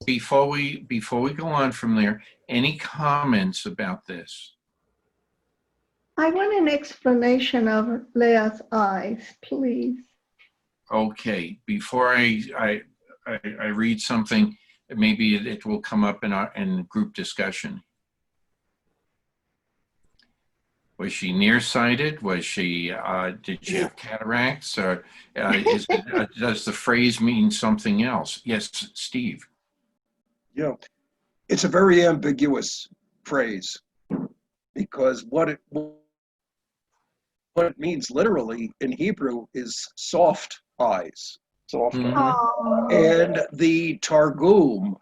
Speaker 2: Before we go on from there, any comments about this?
Speaker 15: I want an explanation of Leah's eyes, please.
Speaker 2: Okay. Before I read something, maybe it will come up in group discussion. Was she nearsighted? Was she? Did she have cataracts? Or does the phrase mean something else? Yes, Steve.
Speaker 13: Yeah, it's a very ambiguous phrase, because what it means literally in Hebrew is soft eyes, soft eyes. And the Targum,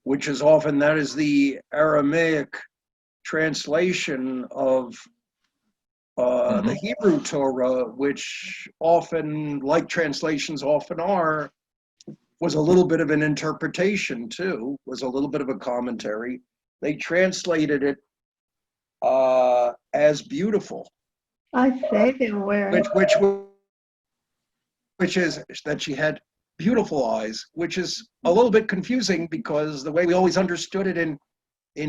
Speaker 13: which is often that is the Aramaic translation of the Hebrew Torah, which often, like translations often are, was a little bit of an interpretation too, was a little bit of a commentary. They translated it as beautiful.
Speaker 15: I say they were.
Speaker 13: Which is that she had beautiful eyes, which is a little bit confusing, because the way we always understood it in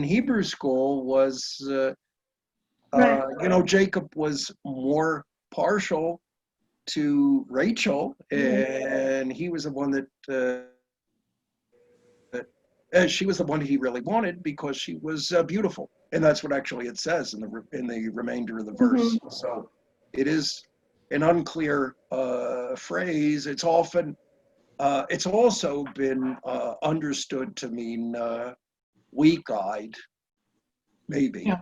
Speaker 13: Hebrew school was, Jacob was more partial to Rachel, and he was the one that she was the one he really wanted, because she was beautiful, and that's what actually it says in the remainder of the verse. So it is an unclear phrase. It's often it's also been understood to mean weak-eyed, maybe.
Speaker 2: Yeah.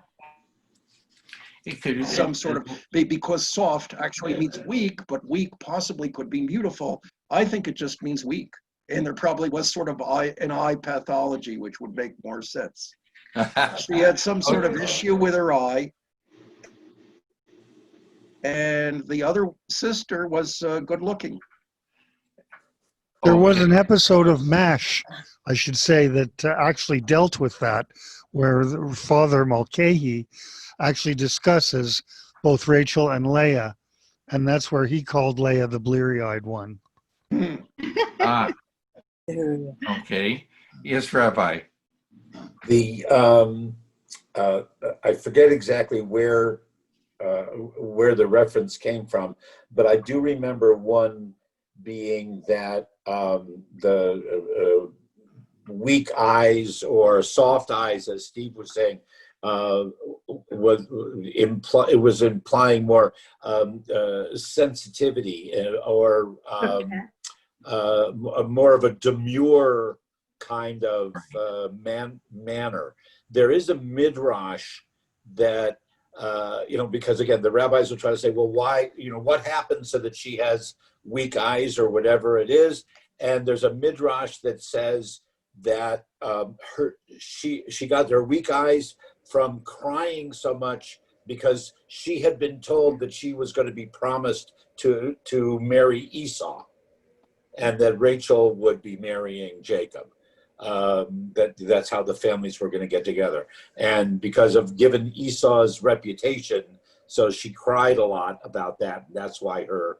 Speaker 2: It could
Speaker 13: some sort of, because soft actually means weak, but weak possibly could be beautiful. I think it just means weak, and there probably was sort of an eye pathology, which would make more sense. She had some sort of issue with her eye. And the other sister was good looking.
Speaker 4: There was
Speaker 2: Okay.
Speaker 4: an episode of MASH, I should say, that actually dealt with that, where the Father Mulcahy actually discusses both Rachel and Leah, and that's where he called Leah the bleary-eyed one.
Speaker 2: Ah, okay. Yes, Rabbi.
Speaker 7: The I forget exactly where the reference came from, but I do remember one being that the weak eyes or soft eyes, as Steve was saying, it was implying more sensitivity or more of a demure kind of manner. There is a midrash that because again, the rabbis will try to say, well, why, what happened so that she has weak eyes or whatever it is. And there's a midrash that says that she got her weak eyes from crying so much because she had been told that she was going to be promised to marry Esau, and that Rachel would be marrying Jacob. That's how the families were going to get together. And because of given Esau's reputation, so she cried a lot about that. That's why her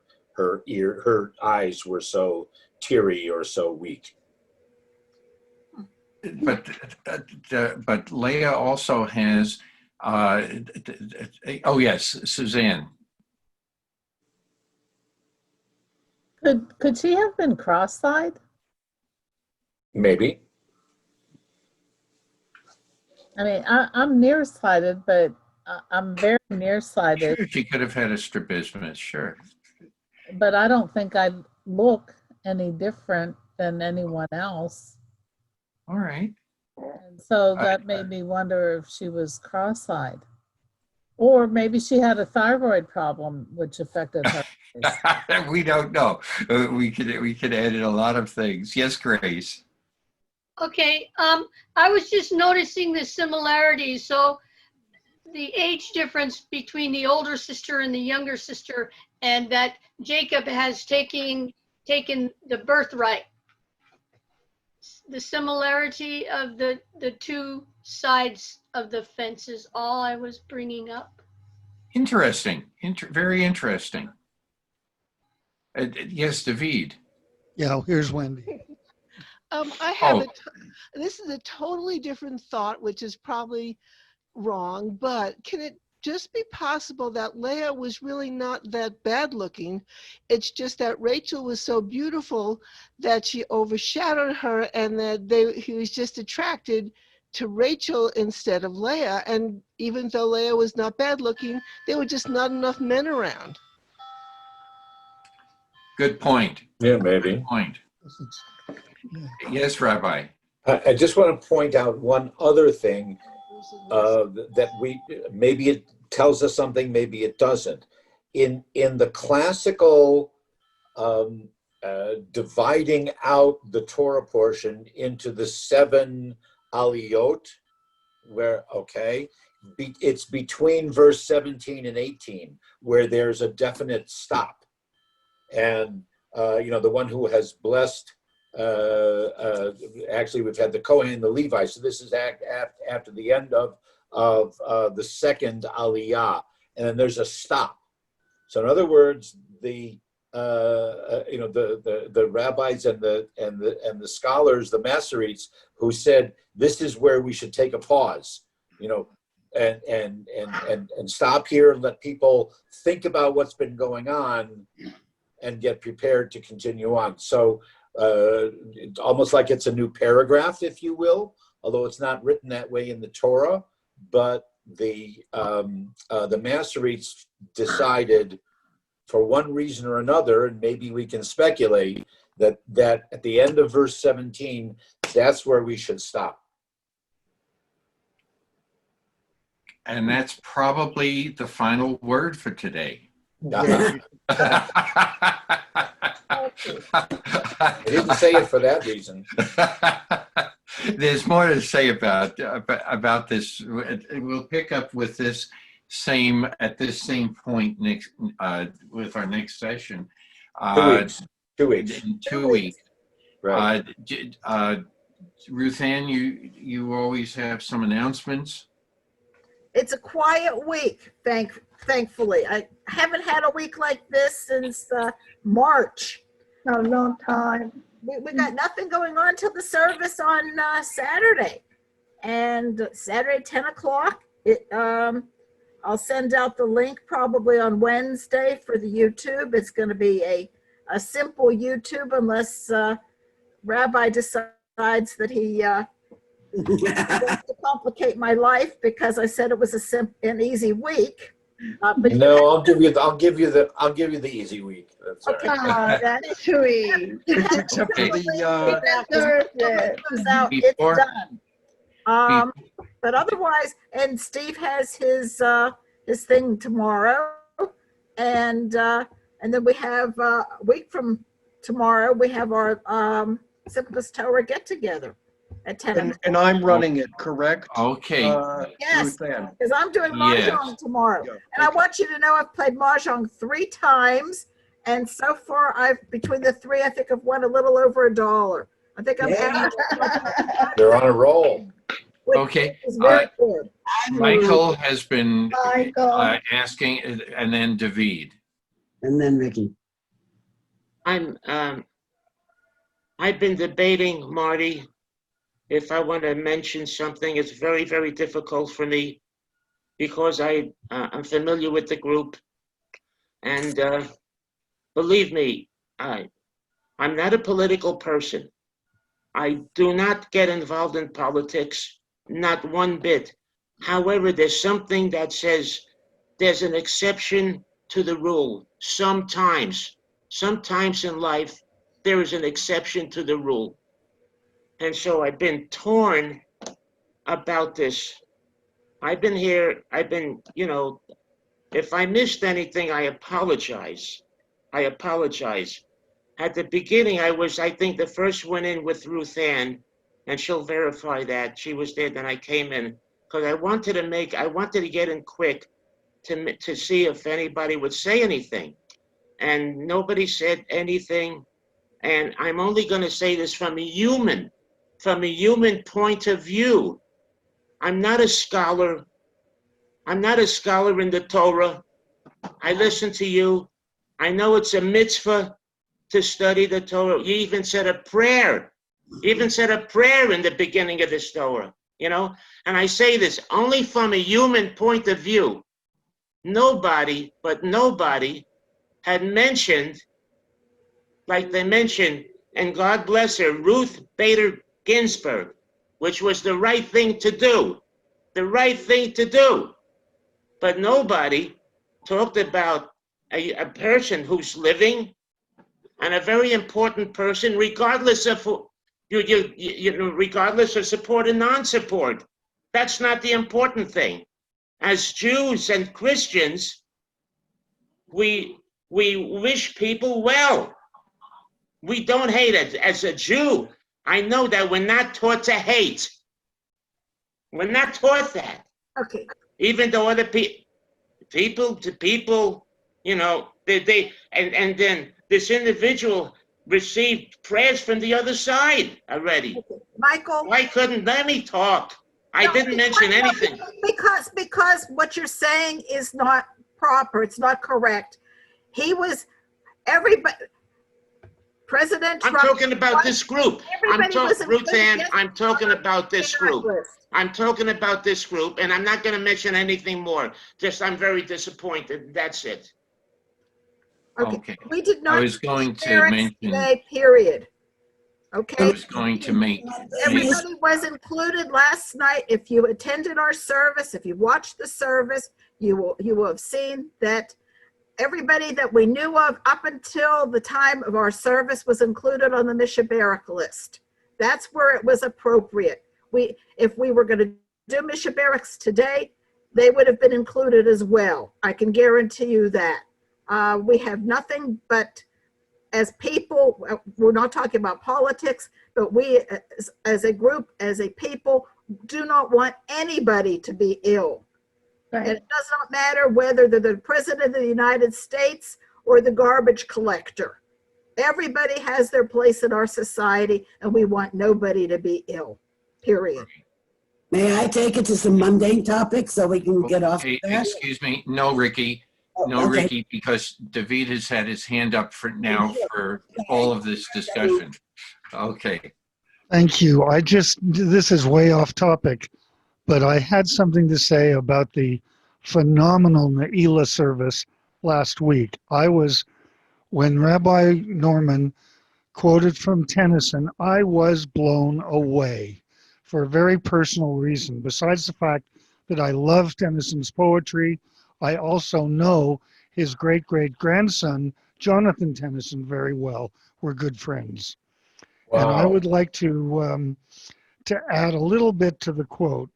Speaker 7: eyes were so teary or so weak.
Speaker 2: But Leah also has. Oh yes, Suzanne.
Speaker 9: Could she have been cross-eyed?
Speaker 7: Maybe.
Speaker 9: I mean, I'm nearsighted, but I'm very nearsighted.
Speaker 2: Sure, she could have had a strabismus, sure.
Speaker 9: But I don't think I look any different than anyone else.
Speaker 2: All right.
Speaker 9: And so that made me wonder if she was cross-eyed. Or maybe she had a thyroid problem, which affected her.
Speaker 2: We don't know. We could add in a lot of things. Yes, Grace.
Speaker 12: Okay, I was just noticing the similarities. So the age difference between the older sister and the younger sister, and that Jacob has taken the birthright. The similarity of the two sides of the fence is all I was bringing up.
Speaker 2: Interesting. Very interesting. Yes, David.
Speaker 4: Yeah, here's Wendy.
Speaker 11: I have this is a totally different thought, which is probably wrong, but can it just be possible that Leah was really not that bad looking? It's just that Rachel was so beautiful that she overshadowed her, and that he was just attracted to Rachel instead of Leah. And even though Leah was not bad looking, there were just not enough men around.
Speaker 2: Good point.
Speaker 7: Yeah, maybe.
Speaker 2: Good point. Yes, Rabbi.
Speaker 7: I just want to point out one other thing that maybe it tells us something, maybe it doesn't. In the classical dividing out the Torah portion into the 7 aliyot, where it's between verse 17 and 18 where there's a definite stop, and the one who has blessed. Actually, we've had the Kohen and the Levi, so this is after the end of the second aliyah, and then there's a stop. So in other words, the rabbis and the scholars, the Masoretes, who said this is where we should take a pause, and stop here and let people think about what's been going on and get prepared to continue on. So it's almost like it's a new paragraph, if you will, although it's not written that way in the Torah. But the Masoretes decided, for one reason or another, and maybe we can speculate, that at the end of verse 17, that's where we should stop.
Speaker 2: And that's probably the final word for today.
Speaker 7: I didn't say it for that reason.
Speaker 2: There's more to say about this. We'll pick up with this at this same point next with our next session.
Speaker 7: 2 weeks. 2 weeks.
Speaker 2: In 2 weeks.
Speaker 7: Right.
Speaker 2: Ruth Ann, you always have some announcements.
Speaker 5: It's a quiet week, thankfully. I haven't had a week like this since March.
Speaker 15: A long time.
Speaker 5: We got nothing going on till the service on Saturday. And Saturday, 10 o'clock, I'll send out the link probably on Wednesday for the YouTube. It's going to be a simple YouTube unless Rabbi decides that he wants to complicate my life because I said it was an easy week. But
Speaker 7: no, I'll give you the easy week. That's all
Speaker 15: Oh,
Speaker 7: right.
Speaker 15: that's sweet.
Speaker 13: Except for
Speaker 5: It's done. But otherwise, and Steve has his thing tomorrow, and then we have a week from tomorrow we have our Simplest Torah get together at 10.
Speaker 13: And I'm running it, correct?
Speaker 2: Okay.
Speaker 5: Yes,
Speaker 13: Ruth Ann.
Speaker 5: because I'm doing mahjong tomorrow,
Speaker 13: Yeah,
Speaker 5: and I want you to know I've played mahjong 3 times, and so far between the 3 I think I've won a little over $1. I think I'm
Speaker 7: They're on a roll.
Speaker 2: Okay.
Speaker 5: It's very good.
Speaker 2: Michael has been
Speaker 15: Michael.
Speaker 2: asking, and then David.
Speaker 6: And then Ricky.
Speaker 14: I've been debating, Marty, if I want to mention something. It's very, very difficult for me because I'm familiar with the group. And believe me, I'm not a political person. I do not get involved in politics, not one bit. However, there's something that says there's an exception to the rule. Sometimes in life, there is an exception to the rule. And so I've been torn about this. I've been, if I missed anything, I apologize. At the beginning, I think the first one in with Ruth Ann, and she'll verify that. She was there, then I came in, because I wanted to get in quick to see if anybody would say anything. And nobody said anything. And I'm only going to say this from a human point of view. I'm not a scholar. I'm not a scholar in the Torah. I listen to you. I know it's a mitzvah to study the Torah. You even said a prayer. You even said a prayer in the beginning of this Torah, And I say this only from a human point of view. Nobody had mentioned, like they mentioned, and God bless her, Ruth Bader Ginsburg, which was the right thing to do. But nobody talked about a person who's living, and a very important person, regardless of regardless of support and non-support. That's not the important thing. As Jews and Christians, we wish people well. We don't hate it. As a Jew, I know that we're not taught to hate. We're not taught that.
Speaker 5: Okay.
Speaker 14: Even though other people, and then this individual received prayers from the other side already.
Speaker 5: Okay. Michael.
Speaker 14: Why couldn't let me talk? I didn't mention anything.
Speaker 5: Because what you're saying is not proper. It's not correct. Everybody. President Trump.
Speaker 14: I'm talking about this group. Ruth Ann, I'm talking about this group. I'm talking about this group, and I'm not going to mention anything more. Just I'm very disappointed. That's it.
Speaker 5: Okay. We did not.
Speaker 2: I was going to mention.
Speaker 5: Today, period. Okay.
Speaker 2: I was going to make.
Speaker 5: Everybody was included last night. If you attended our service, if you watched the service, you will have seen that everybody that we knew of up until the time of our service was included on the Mishaberach list. That's where it was appropriate. If we were going to do Mishaberachs today, they would have been included as well. I can guarantee you that. We have nothing but, as people, we're not talking about politics, but but we as a group, as a people, do not want anybody to be ill.
Speaker 15: Right.
Speaker 5: And it does not matter whether they're the president of the United States or the garbage collector. Everybody has their place in our society, and we want nobody to be ill, period.
Speaker 6: May I take it to some mundane topics so we can get off
Speaker 2: Hey,
Speaker 6: that?
Speaker 2: excuse me. No, Ricky. No,
Speaker 6: okay.
Speaker 2: Ricky, because David has had his hand up for now for all of this discussion. Okay.
Speaker 4: Thank you. This is way off topic, but I had something to say about the phenomenal Ne'ilah service last week. When Rabbi Norman quoted from Tennyson, I was blown away for a very personal reason. Besides the fact that I love Tennyson's poetry, I also know his great-great-grandson, Jonathan Tennyson, very well. We're good friends.
Speaker 7: Wow.
Speaker 4: And I would like to add a little bit to the quote.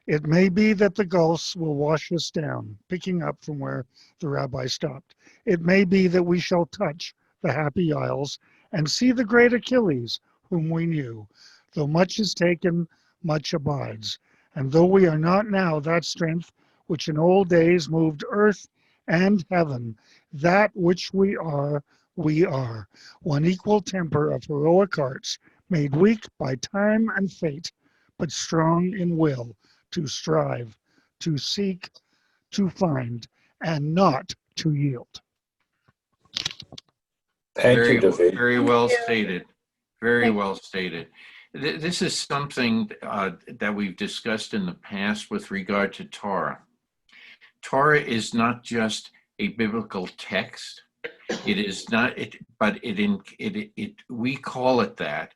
Speaker 4: It may be that the gulfs will wash us down, picking up from where the rabbi stopped. It may be that we shall touch the happy isles and see the great Achilles, whom we knew. Though much is taken, much abides. And though we are not now that strength which in old days moved earth and heaven, that which we are, one equal temper of heroic hearts, made weak by time and fate, but strong in will, to strive, to seek, to find, and not to yield.
Speaker 7: Thank you, David.
Speaker 2: Very well stated. Very well stated. This is something that we've discussed in the past with regard to Torah. Torah is not just a biblical text. It is not, but we call it that,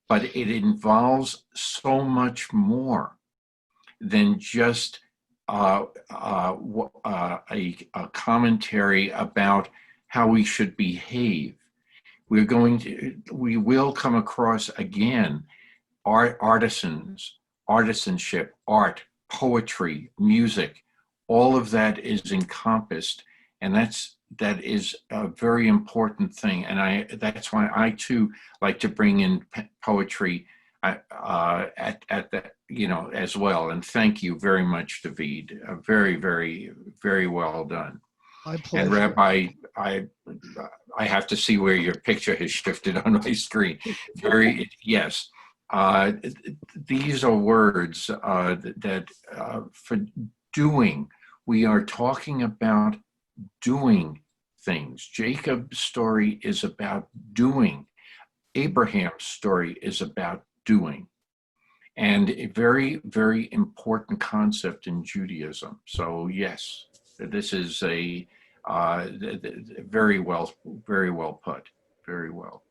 Speaker 2: but it involves so much more than just a commentary about how we should behave. We will come across again artisanship, art, poetry, music. All of that is encompassed, and that is a very important thing. And that's why I too like to bring in poetry at that, as well. And thank you very much, David. Very, very, very well done.
Speaker 4: My pleasure.
Speaker 2: And Rabbi, I have to see where your picture has shifted on my screen. Yes. These are words that for doing, we are talking about doing things. Jacob's story is about doing. Abraham's story is about doing. And a very, very important concept in Judaism. So yes, this is a very well put, very well.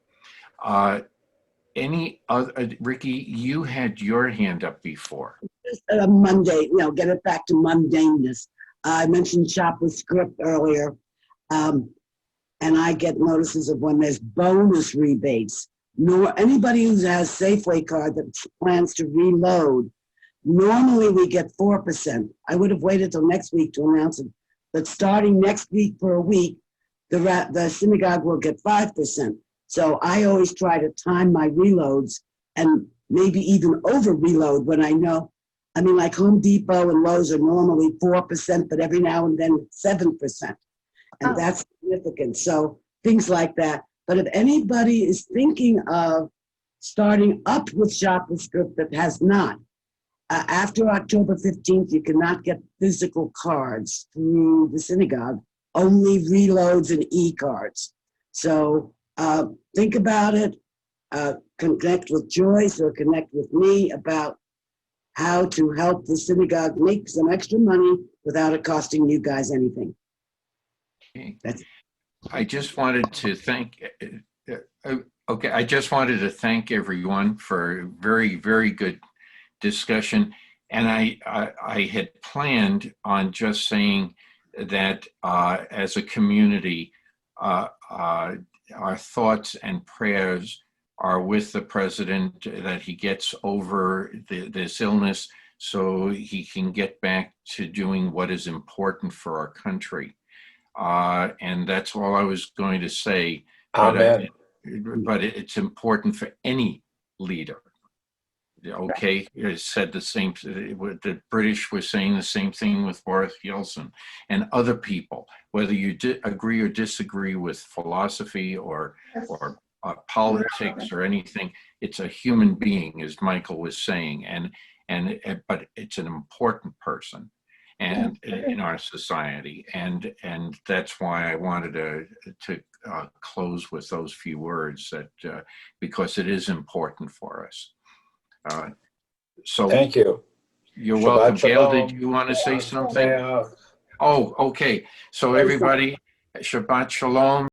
Speaker 2: Any other, Ricky, you had your hand up before.
Speaker 6: Just Monday, get it back to mundaneness. I mentioned shop with script earlier, and I get notices of when there's bonus rebates. Anybody who has Safeway card that plans to reload, normally we get 4%. I would have waited till next week to announce it, but starting next week for a week, the synagogue will get 5%. So I always try to time my reloads and maybe even over reload when I know. I mean, like Home Depot and Lowe's are normally 4%, but every now and then 7%. And that's significant. So things like that. But if anybody is thinking of starting up with Shop with Script that has not, after October 15th, you cannot get physical cards through the synagogue, only reloads and e-cards. So think about it, connect with Joyce or connect with me about how to help the synagogue make some extra money without it costing you guys anything.
Speaker 2: Okay. I just wanted to thank, I just wanted to thank everyone for a very, very good discussion. And I had planned on just saying that as a community, our thoughts and prayers are with the president, that he gets over this illness so he can get back to doing what is important for our country. And that's all I was going to say.
Speaker 7: Amen.
Speaker 2: But it's important for any leader. Okay, it said the same. The British were saying the same thing with Boris Yeltsin and other people. Whether you agree or disagree with philosophy or politics or anything, it's a human being, as Michael was saying, but it's an important person, and in our society, and that's why I wanted to close with those few words, that because it is important for us. So
Speaker 7: thank you.
Speaker 2: You're
Speaker 7: Shabbat
Speaker 2: welcome. Gail,
Speaker 7: shalom.
Speaker 2: did you want to say something?
Speaker 7: Yeah.
Speaker 2: Oh, okay. So everybody, Shabbat Shalom.